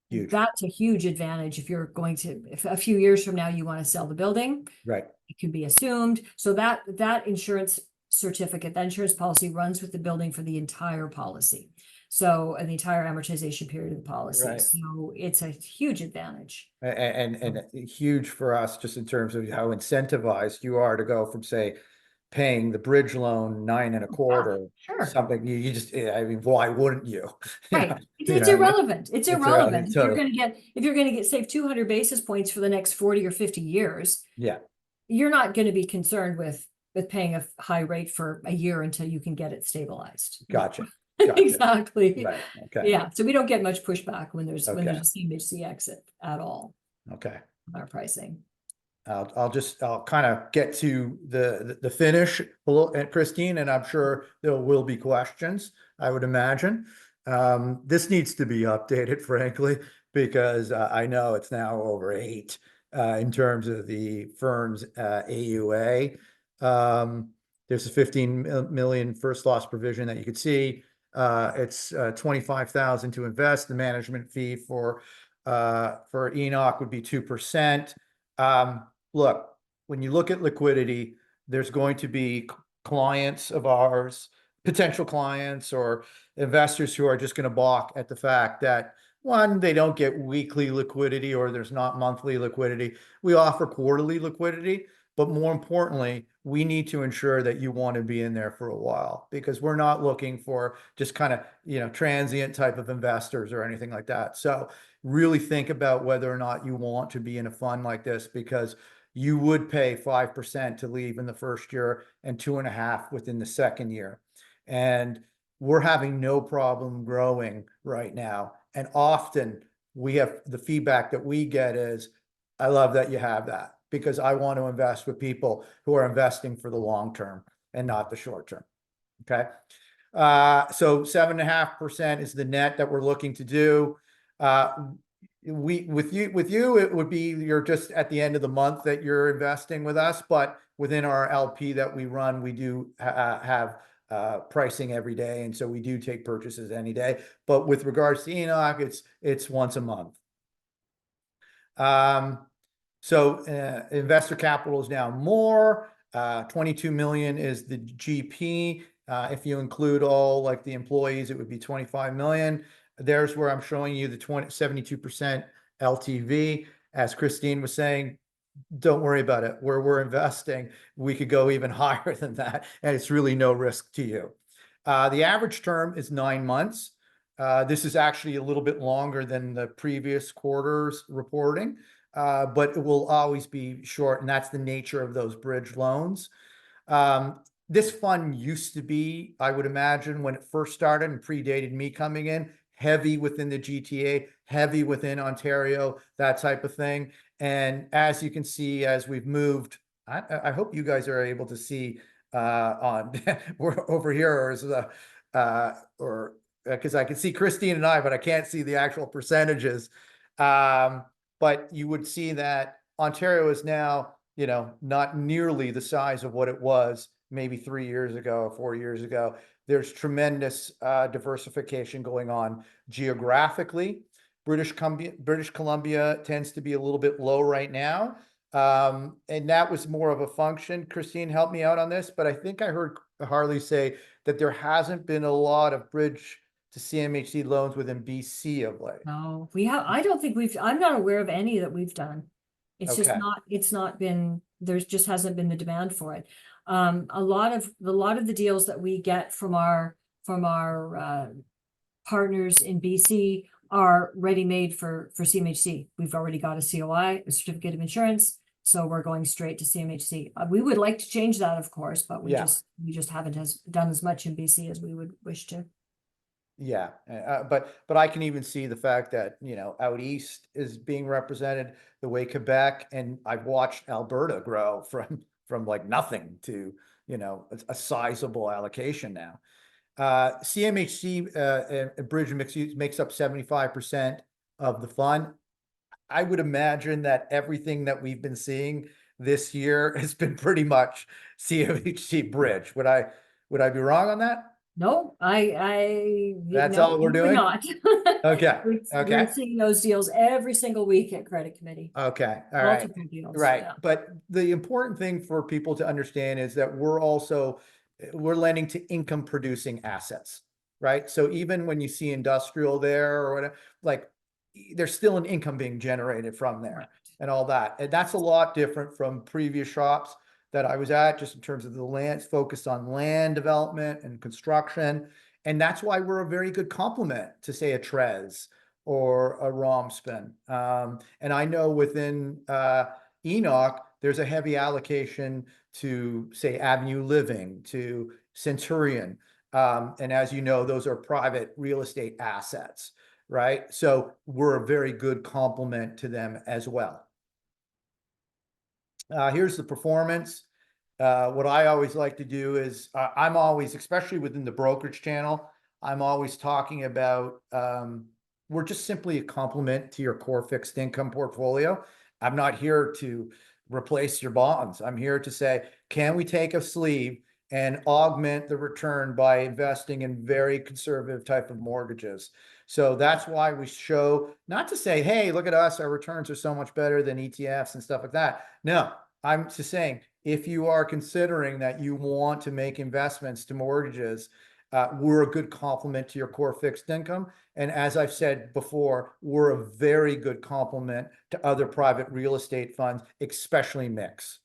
Huge. that's a huge advantage. If a few years from now you want to sell the building, Right. it can be assumed. So that insurance certificate, that insurance policy runs with the building for the entire policy. So the entire amortization period of the policy. Right. So it's a huge advantage. And huge for us just in terms of how incentivized you are to go from, say, paying the bridge loan 9.25, Sure. something you just, I mean, why wouldn't you? Right. It's irrelevant. It's irrelevant. If you're going to get saved 200 basis points for the next 40 or 50 years, yeah, you're not going to be concerned with paying a high rate for a year until you can get it stabilized. gotcha. Exactly. Right. Okay. Yeah. So we don't get much pushback when there's a Okay. CMHC exit at all Okay. on our pricing. I'll kind of get to the finish, Christine, and I'm sure there will be questions, I would imagine. This needs to be updated, frankly, because I know it's now over 8 in terms of the firm's AUA. There's a 15 million first loss provision that you could see. It's 25,000 to invest. The management fee for Enoch would be 2%. Look, when you look at liquidity, there's going to be clients of ours, potential clients or investors who are just going to balk at the fact that, one, they don't get weekly liquidity or there's not monthly liquidity. We offer quarterly liquidity, but more importantly, we need to ensure that you want to be in there for a while, because we're not looking for just kind of, transient type of investors or anything like that. So really think about whether or not you want to be in a fund like this, because you would pay 5% to leave in the first year and 2.5% within the second year. And we're having no problem growing right now. And often the feedback that we get is, I love that you have that, because I want to invest with people who are investing for the long term and not the short term. Okay. So 7.5% is the net that we're looking to do. With you, it would be, you're just at the end of the month that you're investing with us, but within our LP that we run, we do have pricing every day. And so we do take purchases any day, but with regards to Enoch, it's once a month. So investor capital is now more, 22 million is the GP. If you include all like the employees, it would be 25 million. There's where I'm showing you the 72% LTV. As Christine was saying, don't worry about it. Where we're investing, we could go even higher than that, and it's really no risk to you. The average term is 9 months. This is actually a little bit longer than the previous quarter's reporting, but it will always be short, and that's the nature of those bridge loans. This fund used to be, I would imagine, when it first started and predated me coming in, heavy within the GTA, heavy within Ontario, that type of thing. And as you can see, as we've moved, I hope you guys are able to see on we're over here, or is the or because I can see Christine and I, but I can't see the actual percentages. But you would see that Ontario is now, not nearly the size of what it was maybe 3 years ago, 4 years ago. There's tremendous diversification going on geographically. British Columbia tends to be a little bit low right now. And that was more of a function. Christine, help me out on this, but I think I heard Harley say that there hasn't been a lot of bridge to CMHC loans within BC of late. No, I don't think I'm not aware of any that we've done. It's just Okay. it's not been, there's just hasn't been the demand for it. A lot of the deals that we get from our partners in BC are ready-made for CMHC. We've already got a COI, a certificate of insurance, so we're going straight to CMHC. We would like to change that, of course, but we just haven't done as much in BC as we would wish to. Yeah, but I can even see the fact that, you know, out east is being represented the way Quebec, and I've watched Alberta grow from like nothing to, you know, a sizable allocation now. CMHC and bridge and mixed use makes up 75% of the fund. I would imagine that everything that we've been seeing this year has been pretty much CMHC bridge. Would I be wrong on that? No, That's no, all we're we're doing? not. Okay, We're okay, seeing those deals every single week at credit committee. okay, all right. Multiple deals. Right, yeah. but the important thing for people to understand is that we're lending to income producing assets, right? So even when you see industrial there or whatever, like there's still an income being generated from there Right. and all that. And that's a lot different from previous shops that I was at, just in terms of the land, focused on land development and construction. And that's why we're a very good complement to, say, a Trez or a Romspin. And I know within Enoch, there's a heavy allocation to, say, Avenue Living, to Centurion. And as you know, those are private real estate assets, right? So we're a very good complement to them as well. Here's the performance. What I always like to do is I'm always, especially within the brokerage channel, I'm always talking about we're just simply a complement to your core fixed income portfolio. I'm not here to replace your bonds. I'm here to say, can we take a sleeve and augment the return by investing in very conservative type of mortgages? So that's why we show, not to say, hey, look at us, our returns are so much better than ETFs and stuff like that. No, I'm just saying, if you are considering that you want to make investments to mortgages, we're a good complement to your core fixed income. And as I've said before, we're a very good complement to other private real estate funds, especially mix,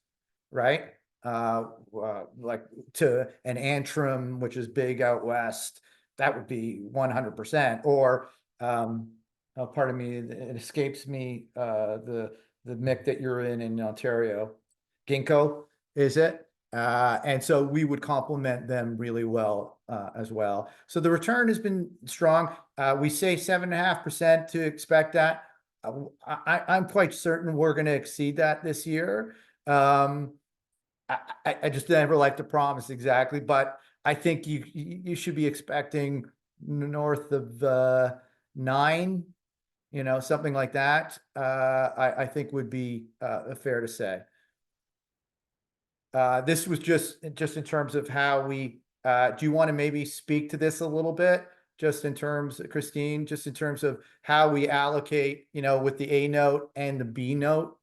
right? Like to an Antrim, which is big out west, that would be 100%. Or, pardon me, it escapes me, the MIC that you're in Ontario, Ginkgo, is it? And so we would complement them really well as well. So the return has been strong. We say 7.5% to expect that. I'm quite certain we're going to exceed that this year. I just never like to promise exactly, but I think you should be expecting north of 9, you know, something like that. I think would be fair to say. This was just in terms of how we, do you want to maybe speak to this a little bit? Just in terms, Christine, just in terms of how we allocate, you know, with the A note and the B note?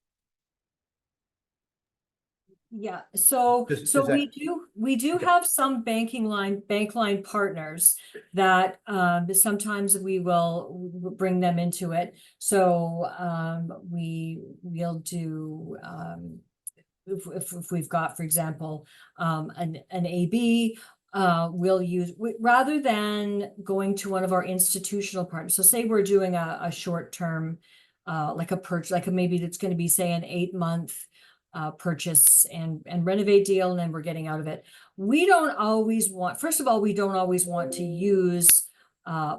Yeah, so we do Okay. have some bank line partners that sometimes we will bring them into it. So we'll do if we've got, for example, an AB, we'll use, rather than going to one of our institutional partners. So say we're doing a short term, like a purchase, like maybe that's going to be, say, an 8-month purchase and renovate deal, and then we're getting out of it. We don't always want, first of all, we don't always want to use,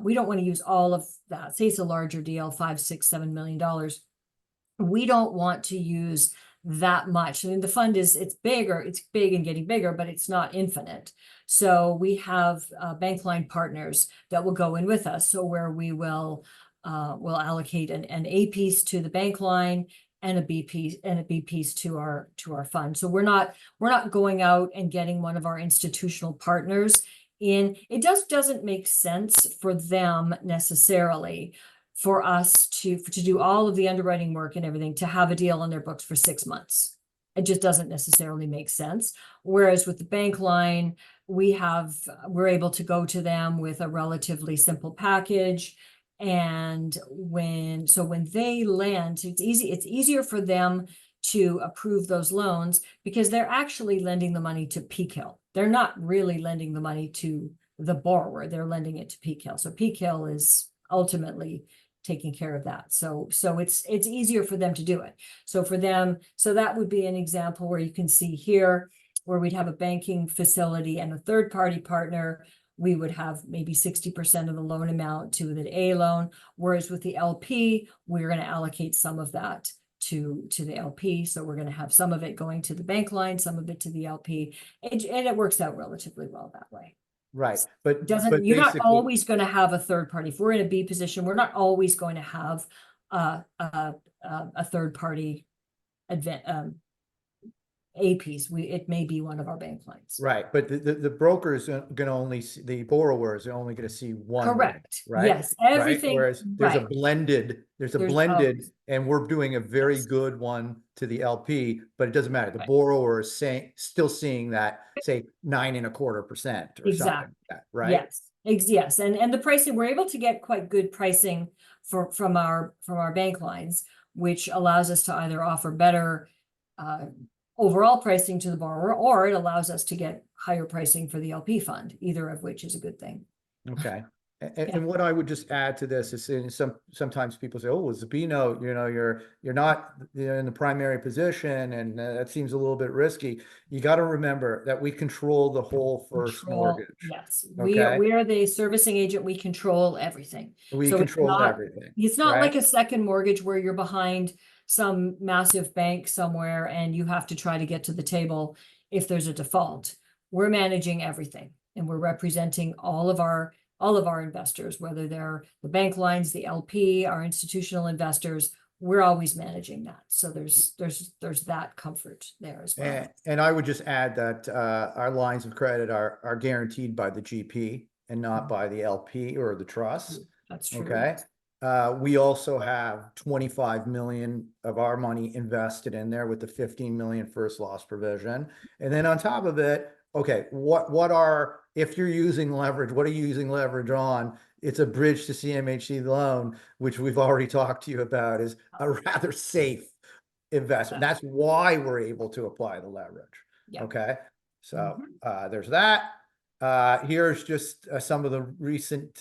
we don't want to use all of that. Say it's a larger deal, $5, $6, $7 million. We don't want to use that much. I mean, the fund it's big and getting bigger, but it's not infinite. So we have bank line partners that will go in with us. So where we will allocate an A piece to the bank line and a B piece to our fund. So we're not going out and getting one of our institutional partners in. It just doesn't make sense for them necessarily for us to do all of the underwriting work and everything, to have a deal on their books for 6 months. It just doesn't necessarily make sense. Whereas with the bank line, we're able to go to them with a relatively simple package. And when they lend, it's easier for them to approve those loans because they're actually lending the money to Peakhill. They're not really lending the money to the borrower, they're lending it to Peakhill. So Peakhill is ultimately taking care of that. So it's easier for them to do it. So for them, so that would be an example where you can see here where we'd have a banking facility and a third party partner. We would have maybe 60% of the loan amount to the A loan, whereas with the LP, we're going to allocate some of that to the LP. So we're going to have some of it going to the bank line, some of it to the LP, and it works out relatively well that way. Right, but You're not basically, always going to have a third party. If we're in a B position, we're not always going to have a third party APs. It may be one of our bank lines. right, but the broker is gonna only see, the borrower is only gonna see one. Correct. Right? Yes, Right? everything. Whereas there's a Right. blended, There's and we're doing a very Yes. good one to the LP, but it doesn't matter. The Right. borrower is still seeing that, say 9.25% or something like that, right? Yes, yes, and the pricing, we're able to get quite good pricing from our bank lines, which allows us to either offer better overall pricing to the borrower, or it allows us to get higher pricing for the LP fund, either of which is a good thing. Okay. And what I would just add to this is sometimes people say, oh, as a B note, you're not in the primary position, and that seems a little bit risky. You got to remember that we control the whole first mortgage. Yes, Okay? we are the servicing agent. We control everything. We So control everything. It's not right? like a second mortgage where you're behind some massive bank somewhere and you have to try to get to the table if there's a default. We're managing everything, and we're representing all of our investors, whether they're the bank lines, the LP, our institutional investors. We're always managing that. So there's that comfort there as well. And I would just add that our lines of credit are guaranteed by the GP and not by the LP or the trust. That's true. Okay. We also have 25 million of our money invested in there with the 15 million first loss provision. And then on top of it, okay, if you're using leverage, what are you using leverage on? It's a bridge to CMHC loan, which we've already talked to you about, is a rather safe investment. That's why we're able to apply the leverage. Yeah. Okay. So there's that. Here's just some of the recent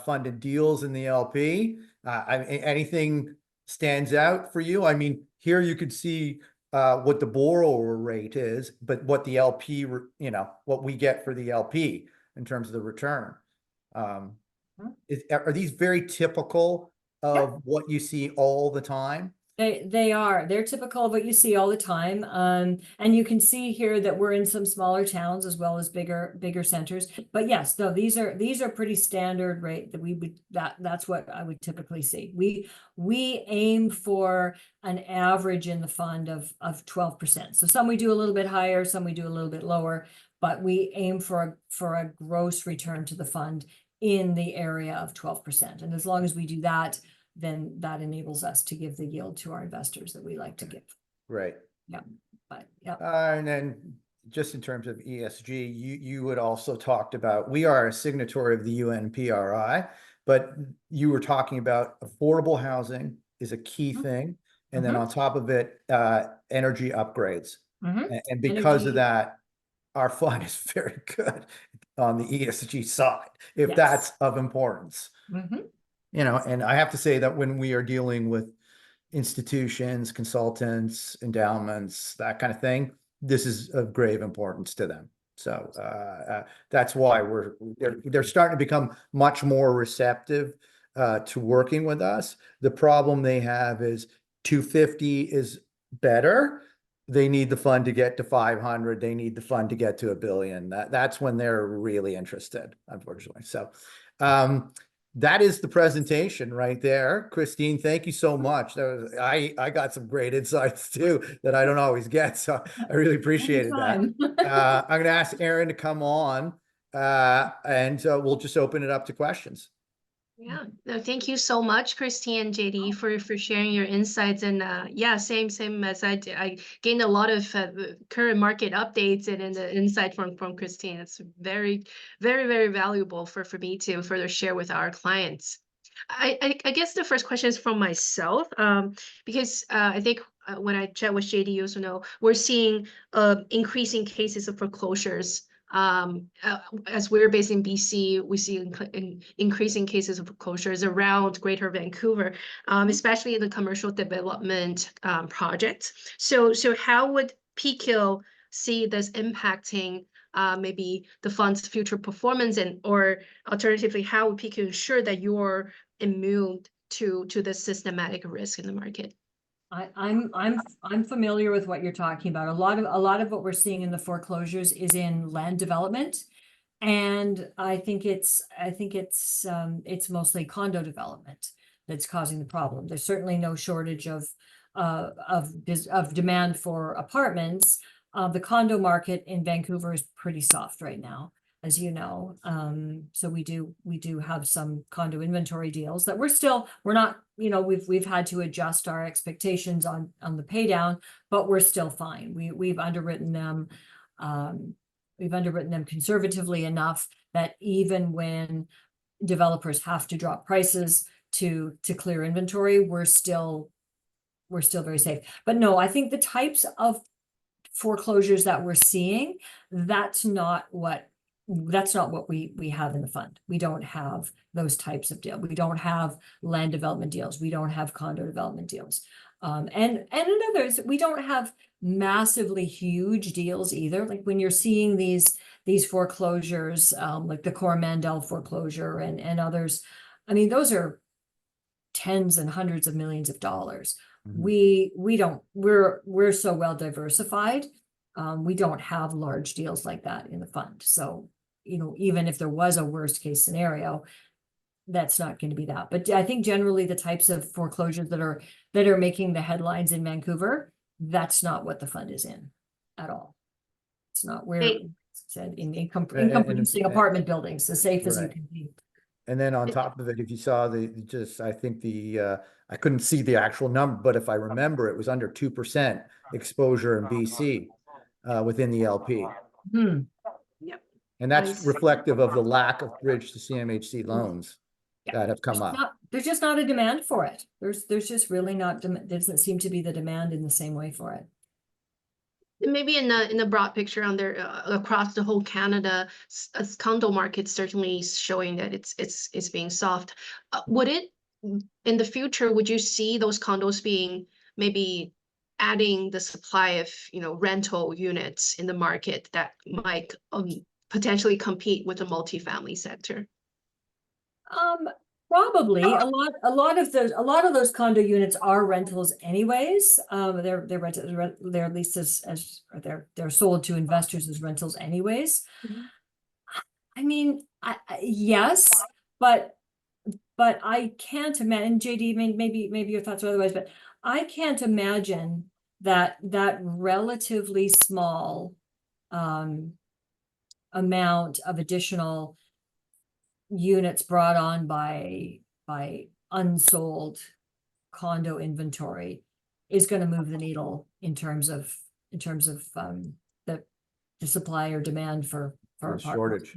funded deals in the LP. Anything stands out for you? I mean, here you could see what the borrower rate is, but what the LP, what we get for the LP in terms of the return. Are these very typical of what you see all the time? They're typical of what you see all the time. And you can see here that we're in some smaller towns as well as bigger centers. But yes, no, these are pretty standard rate that that's what I would typically see. We aim for an average in the fund of 12%. So some we do a little bit higher, some we do a little bit lower, but we aim for a gross return to the fund in the area of 12%. And as long as we do that, then that enables us to give the yield to our investors that we like to give. Right. Yeah. But yeah. And then just in terms of ESG, you had also talked about, we are a signatory of the UNPRI, but you were talking about affordable housing is a key thing. And then on top of it, energy upgrades. And because of that, our fund is very good on the ESG side, if that's of importance. And I have to say that when we are dealing with institutions, consultants, endowments, that kind of thing, this is of grave importance to them. So that's why they're starting to become much more receptive to working with us. The problem they have is 250 is better. They need the fund to get to 500. They need the fund to get to $1 billion. That's when they're really interested, unfortunately. So that is the presentation right there. Christine, thank you so much. I got some great insights too that I don't always get. So I really appreciated that. I'm going to ask Aaron to come on and we'll just open it up to questions. Yeah, no, thank you so much, Christine and JD, for sharing your insights. And yeah, same as I did. I gained a lot of current market updates and the insight from Christine. It's very valuable for me to further share with our clients. I guess the first question is from myself, because I think when I chat with JD, you also know we're seeing increasing cases of foreclosures. As we're based in BC, we see increasing cases of foreclosures around Greater Vancouver, especially in the commercial development projects. So how would Peakhill see this impacting maybe the fund's future performance, and or alternatively, how would Peakhill ensure that you're immune to this systematic risk in the market? I'm familiar with what you're talking about. A lot of what we're seeing in the foreclosures is in land development. And I think it's mostly condo development that's causing the problem. There's certainly no shortage of demand for apartments. The condo market in Vancouver is pretty soft right now, as you know. So we do have some condo inventory deals that we're not, you know, we've had to adjust our expectations on the pay down, but we're still fine. We've underwritten them. We've underwritten them conservatively enough that even when developers have to drop prices to clear inventory, we're still very safe. But no, I think the types of foreclosures that we're seeing, that's not what we have in the fund. We don't have those types of deals. We don't have land development deals. We don't have condo development deals. And in others, we don't have massively huge deals either. Like when you're seeing these foreclosures, like the Coromandel foreclosure and others, I mean, those are tens and hundreds of millions of dollars. Mhm. We're so well diversified. We don't have large deals like that in the fund. So, you know, even if there was a worst case scenario, that's not going to be that. But I think generally the types of foreclosures that are making the headlines in Vancouver, that's not what the fund is in at all. It's not where Hey, said in income And- producing apartment buildings, as safe as you Right. can be. And then on top of it, if you saw I think I couldn't see the actual number, but if I remember, it was under 2% exposure in BC within the LP. yep. And that's I see. reflective of the lack of bridge to CMHC loans Yeah. that have come up. There's just not a demand for it. There's just really not, there doesn't seem to be the demand in the same way for it. Maybe in the broad picture on there across the whole Canada, condo market certainly is showing that it's being soft. Would it in the future, would you see those condos being maybe adding the supply of, you know, rental units in the market that might potentially compete with the multifamily sector? Probably a lot of those condo units are rentals anyways. They're rented, they're leased as or they're sold to investors as rentals anyways. I mean, yes, but I can't imagine, JD, maybe your thoughts are otherwise, but I can't imagine that relatively small amount of additional units brought on by unsold condo inventory is going to move the needle in terms of the supply or demand for The apartments. shortage.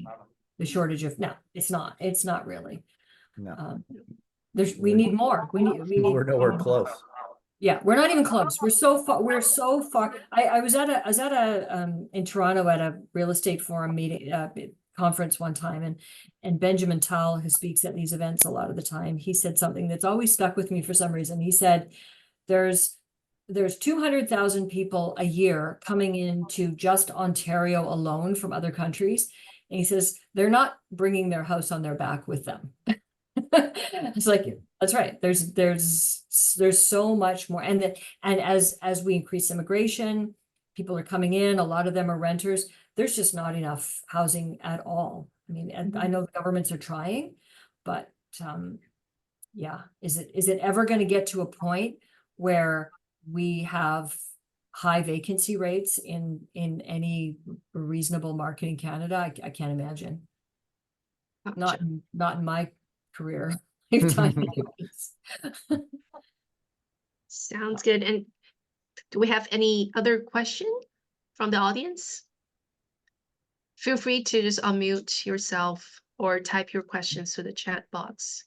The shortage of, no, it's not really. No, We need more. We need we're nowhere close. Yeah, we're not even close. We're so far. I was at a in Toronto at a real estate forum meeting conference one time, and Benjamin Tal, who speaks at these events a lot of the time, he said something that's always stuck with me for some reason. He said there's 200,000 people a year coming into just Ontario alone from other countries, and he says they're not bringing their house on their back with them. It's like, that's right. There's so much more. And as we increase immigration, people are coming in, a lot of them are renters. There's just not enough housing at all. I mean, and I know the governments are trying, but yeah, is it ever going to get to a point where we have high vacancy rates in any reasonable market in Canada? I can't imagine. Gotcha. Not in my career. lifetime annuities. Sounds good. And do we have any other question from the audience? Feel free to just unmute yourself or type your questions to the chat box.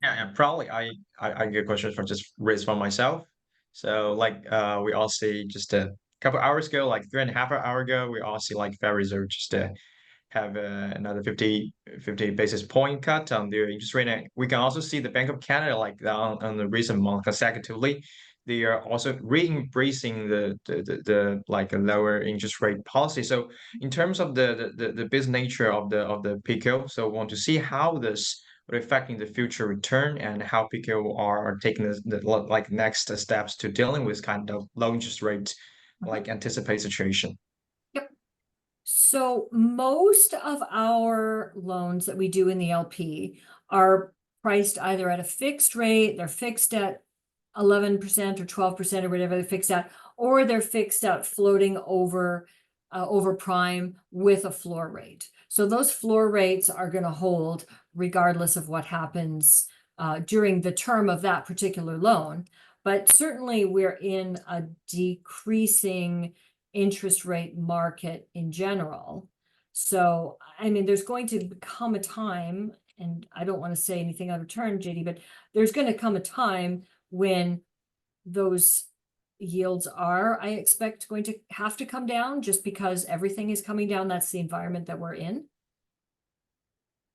Yeah, probably I get questions from just raised from myself. So like we all see just a couple hours ago, like 3.5 hours ago, we all see like Federal Reserve just have another 50 basis point cut on the interest rate. And we can also see the Bank of Canada like on the recent month consecutively. They are also re-embracing the like a lower interest rate policy. So in terms of the business nature of the Peakhill, so we want to see how this would affecting the future return and how Peakhill are taking the like next steps to dealing with kind of low interest rate like anticipate situation. So most of our loans that we do in the LP are priced either at a fixed rate, they're fixed at 11% or 12% or whatever they're fixed at, or they're fixed at floating over prime with a floor rate. So those floor rates are going to hold regardless of what happens during the term of that particular loan. But certainly we're in a decreasing interest rate market in general. So, I mean, there's going to come a time, and I don't want to say anything out of turn, JD, but there's going to come a time when those yields are, I expect, going to have to come down just because everything is coming down. That's the environment that we're in.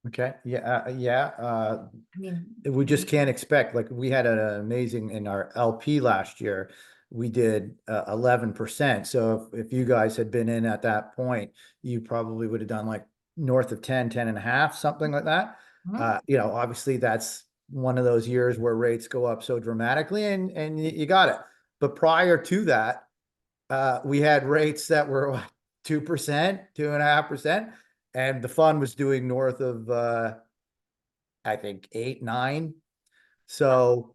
Okay, I mean, we just can't expect, like we had an amazing in our LP last year, we did 11%. So if you guys had been in at that point, you probably would have done like north of 10 and a half, something like that. You know, obviously that's one of those years where rates go up so dramatically and you got it. But prior to that, we had rates that were 2%, 2.5%, and the fund was doing north of I think 8, 9. So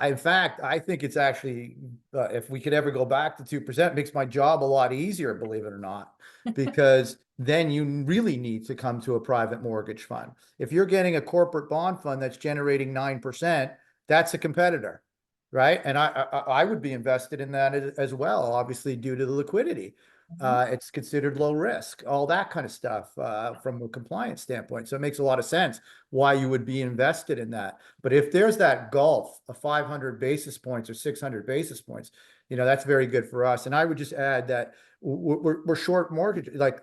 in fact, I think it's actually if we could ever go back to 2%, it makes my job a lot easier, believe it or not, because then you really need to come to a private mortgage fund. If you're getting a corporate bond fund that's generating 9%, that's a competitor, right? And I would be invested in that as well, obviously due to the liquidity. It's considered low risk, all that kind of stuff from a compliance standpoint. So it makes a lot of sense why you would be invested in that. But if there's that gulf of 500 basis points or 600 basis points, you know, that's very good for us. And I would just add that we're short mortgage. Like,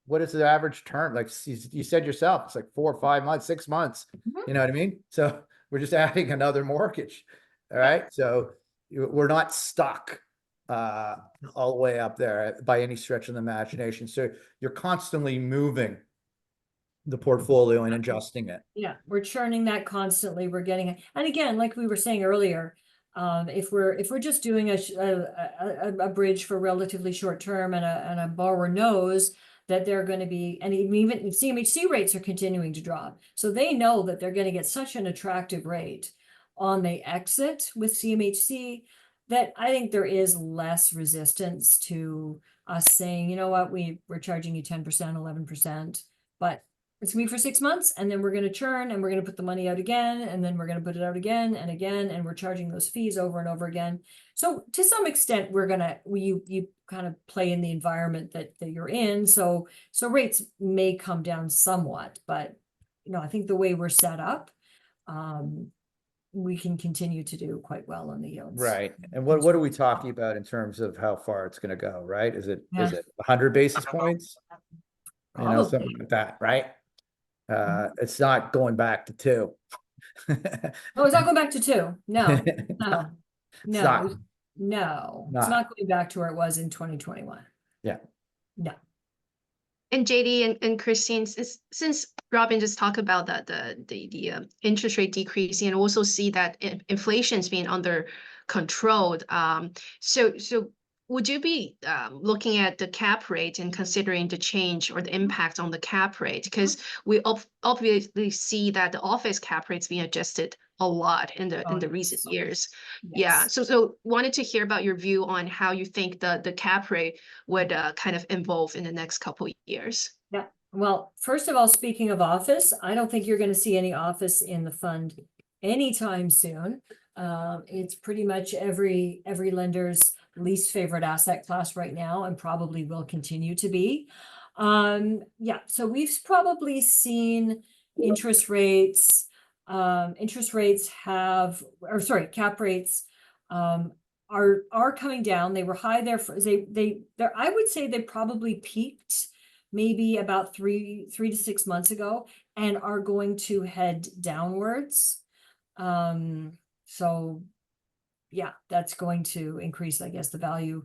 what is the average term? Like you said yourself, it's like 4 or 5 months, 6 months. You know what I mean? So we're just adding another mortgage. All right. So we're not stuck all the way up there by any stretch of the imagination. So you're constantly moving the portfolio and adjusting it. Yeah, we're churning that constantly. We're getting it. And again, like we were saying earlier, if we're just doing a bridge for relatively short term and a borrower knows that they're going to be, and even CMHC rates are continuing to drop. So they know that they're going to get such an attractive rate on the exit with CMHC that I think there is less resistance to us saying, you know what, we're charging you 10%, 11%, but it's gonna be for 6 months, and then we're gonna churn and we're gonna put the money out again, and then we're gonna put it out again and again, and we're charging those fees over and over again. So to some extent, you kind of play in the environment that you're in. So rates may come down somewhat, but you know, I think the way we're set up, we can continue to do quite well on the yields. Right. And what are we talking about in terms of how far it's going to go, right? Is it 100 basis points? You know, something like that, right? It's not going back to 2. No, it's not going back to 2. No. It's not Going back to where it was in 2021. Yeah. No. And JD and Christine, since Robin just talked about that the interest rate decreasing, and also see that inflation is being under controlled. So would you be looking at the cap rate and considering the change or the impact on the cap rate? Because we obviously see that the office cap rates being adjusted a lot in the recent years. Yeah. So wanted to hear about your view on how you think the cap rate would kind of evolve in the next couple of years. Yeah. Well, first of all, speaking of office, I don't think you're going to see any office in the fund anytime soon. It's pretty much every lender's least favorite asset class right now, and probably will continue to be. Yeah, so we've probably seen interest rates cap rates are coming down. They were high there for they're I would say they probably peaked maybe about 3 to 6 months ago, and are going to head downwards. So yeah, that's going to increase, I guess, the value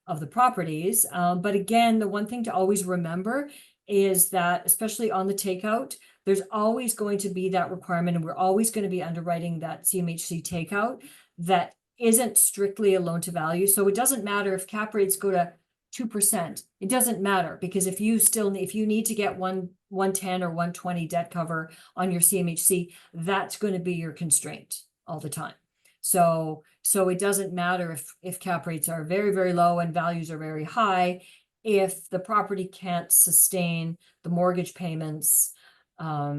of the properties. But again, the one thing to always remember is that, especially on the takeout, there's always going to be that requirement, and we're always going to be underwriting that CMHC takeout that isn't strictly a loan to value. So it doesn't matter if cap rates go to 2%. It doesn't matter, because if you need to get 110 or 120 debt cover on your CMHC, that's going to be your constraint all the time. So it doesn't matter if cap rates are very, very low and values are very high. If the property can't sustain the mortgage payments, at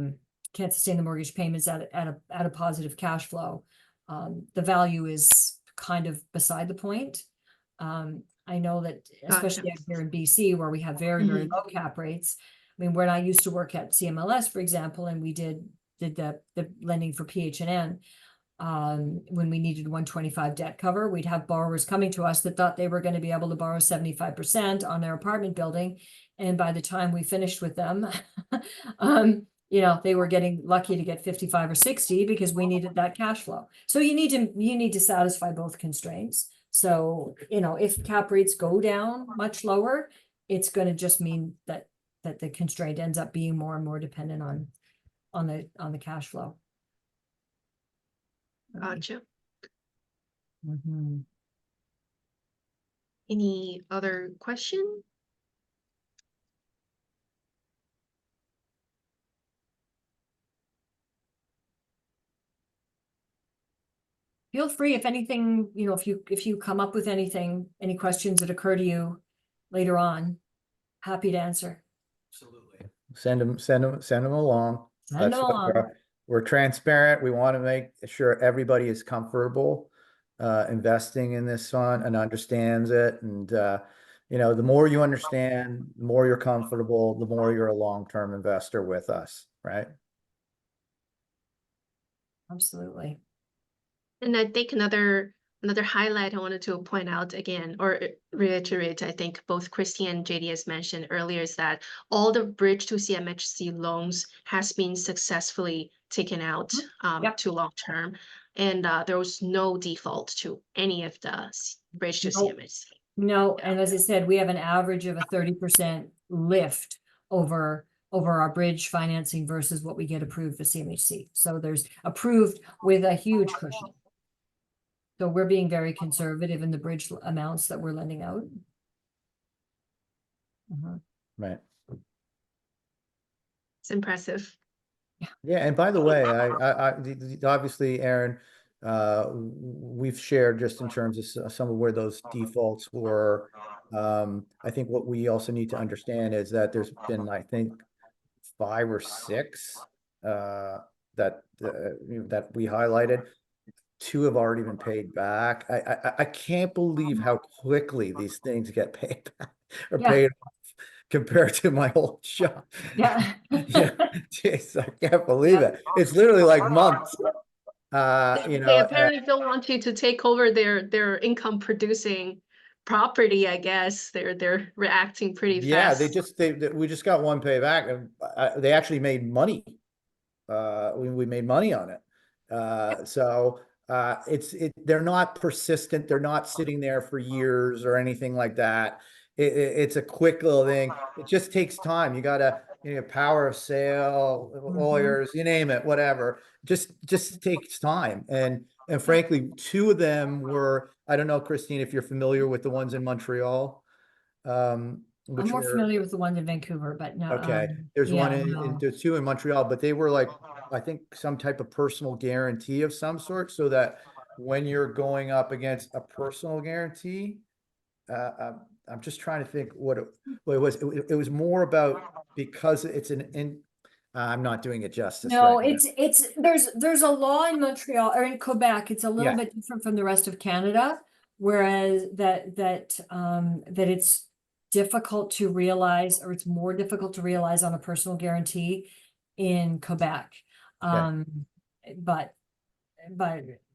a positive cash flow, the value is kind of beside the point. I know that, especially out here in BC, where we have very, very low cap rates. I mean, when I used to work at CMLS, for example, and we did the lending for PH&N, when we needed 125 debt cover, we'd have borrowers coming to us that thought they were going to be able to borrow 75% on their apartment building. And by the time we finished with them, they were getting lucky to get 55 or 60, because we needed that cash flow. So you need to satisfy both constraints. So, if cap rates go down much lower, it's going to just mean that the constraint ends up being more and more dependent on the cash flow. Gotcha. Mm-hmm. Any other question? Feel free, if anything, if you come up with anything, any questions that occur to you later on, happy to answer. Absolutely. Send them along. Send them along. We're transparent. We want to make sure everybody is comfortable investing in this fund and understands it. And the more you understand, the more you're comfortable, the more you're a long-term investor with us, right? Absolutely. And I think another highlight I wanted to point out again, or reiterate, I think both Christy and JD has mentioned earlier, is that all the bridge to CMHC loans has been successfully taken out to long term, and there was no default to any of the bridge to CMHC. No, and as I said, we have an average of a 30% lift over our bridge financing versus what we get approved for CMHC. So there's approved with a huge cushion. So we're being very conservative in the bridge amounts that we're lending out. Right. It's impressive. Yeah, and by the way, I obviously, Aaron, we've shared just in terms of some of where those defaults were. I think what we also need to understand is that there's been, I think, 5 or 6 that we highlighted. 2 have already been paid back. I can't believe how quickly these things get paid back or paid off compared to my old shop. Yeah. Jeez, I can't believe it. It's literally like months. They apparently don't want you to take over their income producing property, I guess. They're reacting pretty fast. We just got one payback, and they actually made money. We made money on it. So they're not persistent. They're not sitting there for years or anything like that. It's a quick little thing. It just takes time. You gotta, power of sale, lawyers, you name it, whatever. Just takes time. And frankly, 2 of them were, I don't know, Christine, if you're familiar with the ones in Montreal. I'm more familiar with the one in Vancouver, but no. Okay, there's there's 2 in Montreal, but they were like, I think, some type of personal guarantee of some sort, so that when you're going up against a personal guarantee, I'm just trying to think what it was. It was more about, because it's I'm not doing it justice No, right now. there's a law in Montreal or in Quebec. It's a little Yeah. bit different from the rest of Canada, whereas that it's difficult to realize, or it's more difficult to realize on a personal guarantee in Quebec. But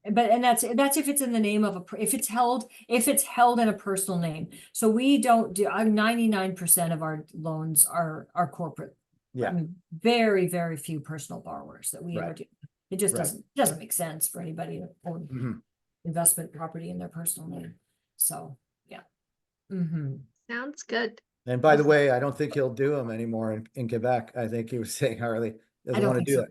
and that's if it's in the name of if it's held in a personal name. So we don't do 99% of our loans are corporate. I Yeah, mean, very, very few personal borrowers that we ever Right. do. It just Right. doesn't make sense for anybody to own Mhm. investment property in their personal name. So, yeah. Mm-hmm. Sounds good. And by the way, I don't think he'll do them anymore in Quebec. I think he was saying Harley I doesn't don't want to think do so. it.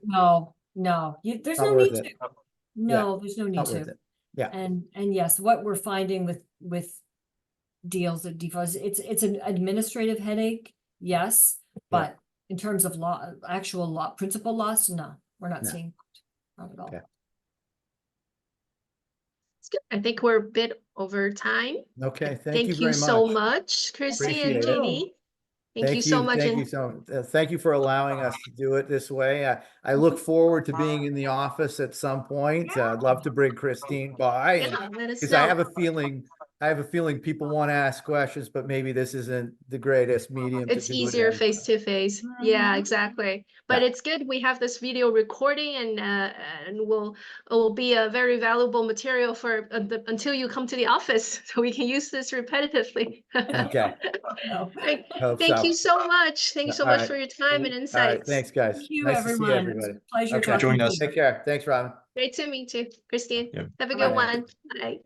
No, there's Not no worth need it. to. No, there's no need Not to. worth it. Yeah. And yes, what we're finding with deals at defaults, it's an administrative headache, yes, but in terms of actual principal loss, no, we're not No. seeing, not at all. Okay. It's good. I think we're a bit over time. Okay, thank Thank you you very so much. much, Christy and Appreciate it. JD. Thank you so much. Thank you thank you for allowing us to do it this way. I look forward to being in the office at some point. I'd love to bring Christine by, Yeah, let us because I know. have a feeling people want to ask questions, but maybe this isn't the greatest medium to It's do it easier in. face to face. Yeah, exactly. But Yeah. it's good we have this video recording, and it will be a very valuable material for until you come to the office, so we can use this repetitively. Okay, No. Great. hope Thank so. you so much. Thank you so All much right. for your time and All right, insights. thanks, guys. Thank you, Nice to see everyone. It's everybody. a pleasure Okay. talking Join to us. you. Take care. Thanks, Robin. Great to meet you, Christine. Yeah. Have a Bye good now. one. Bye.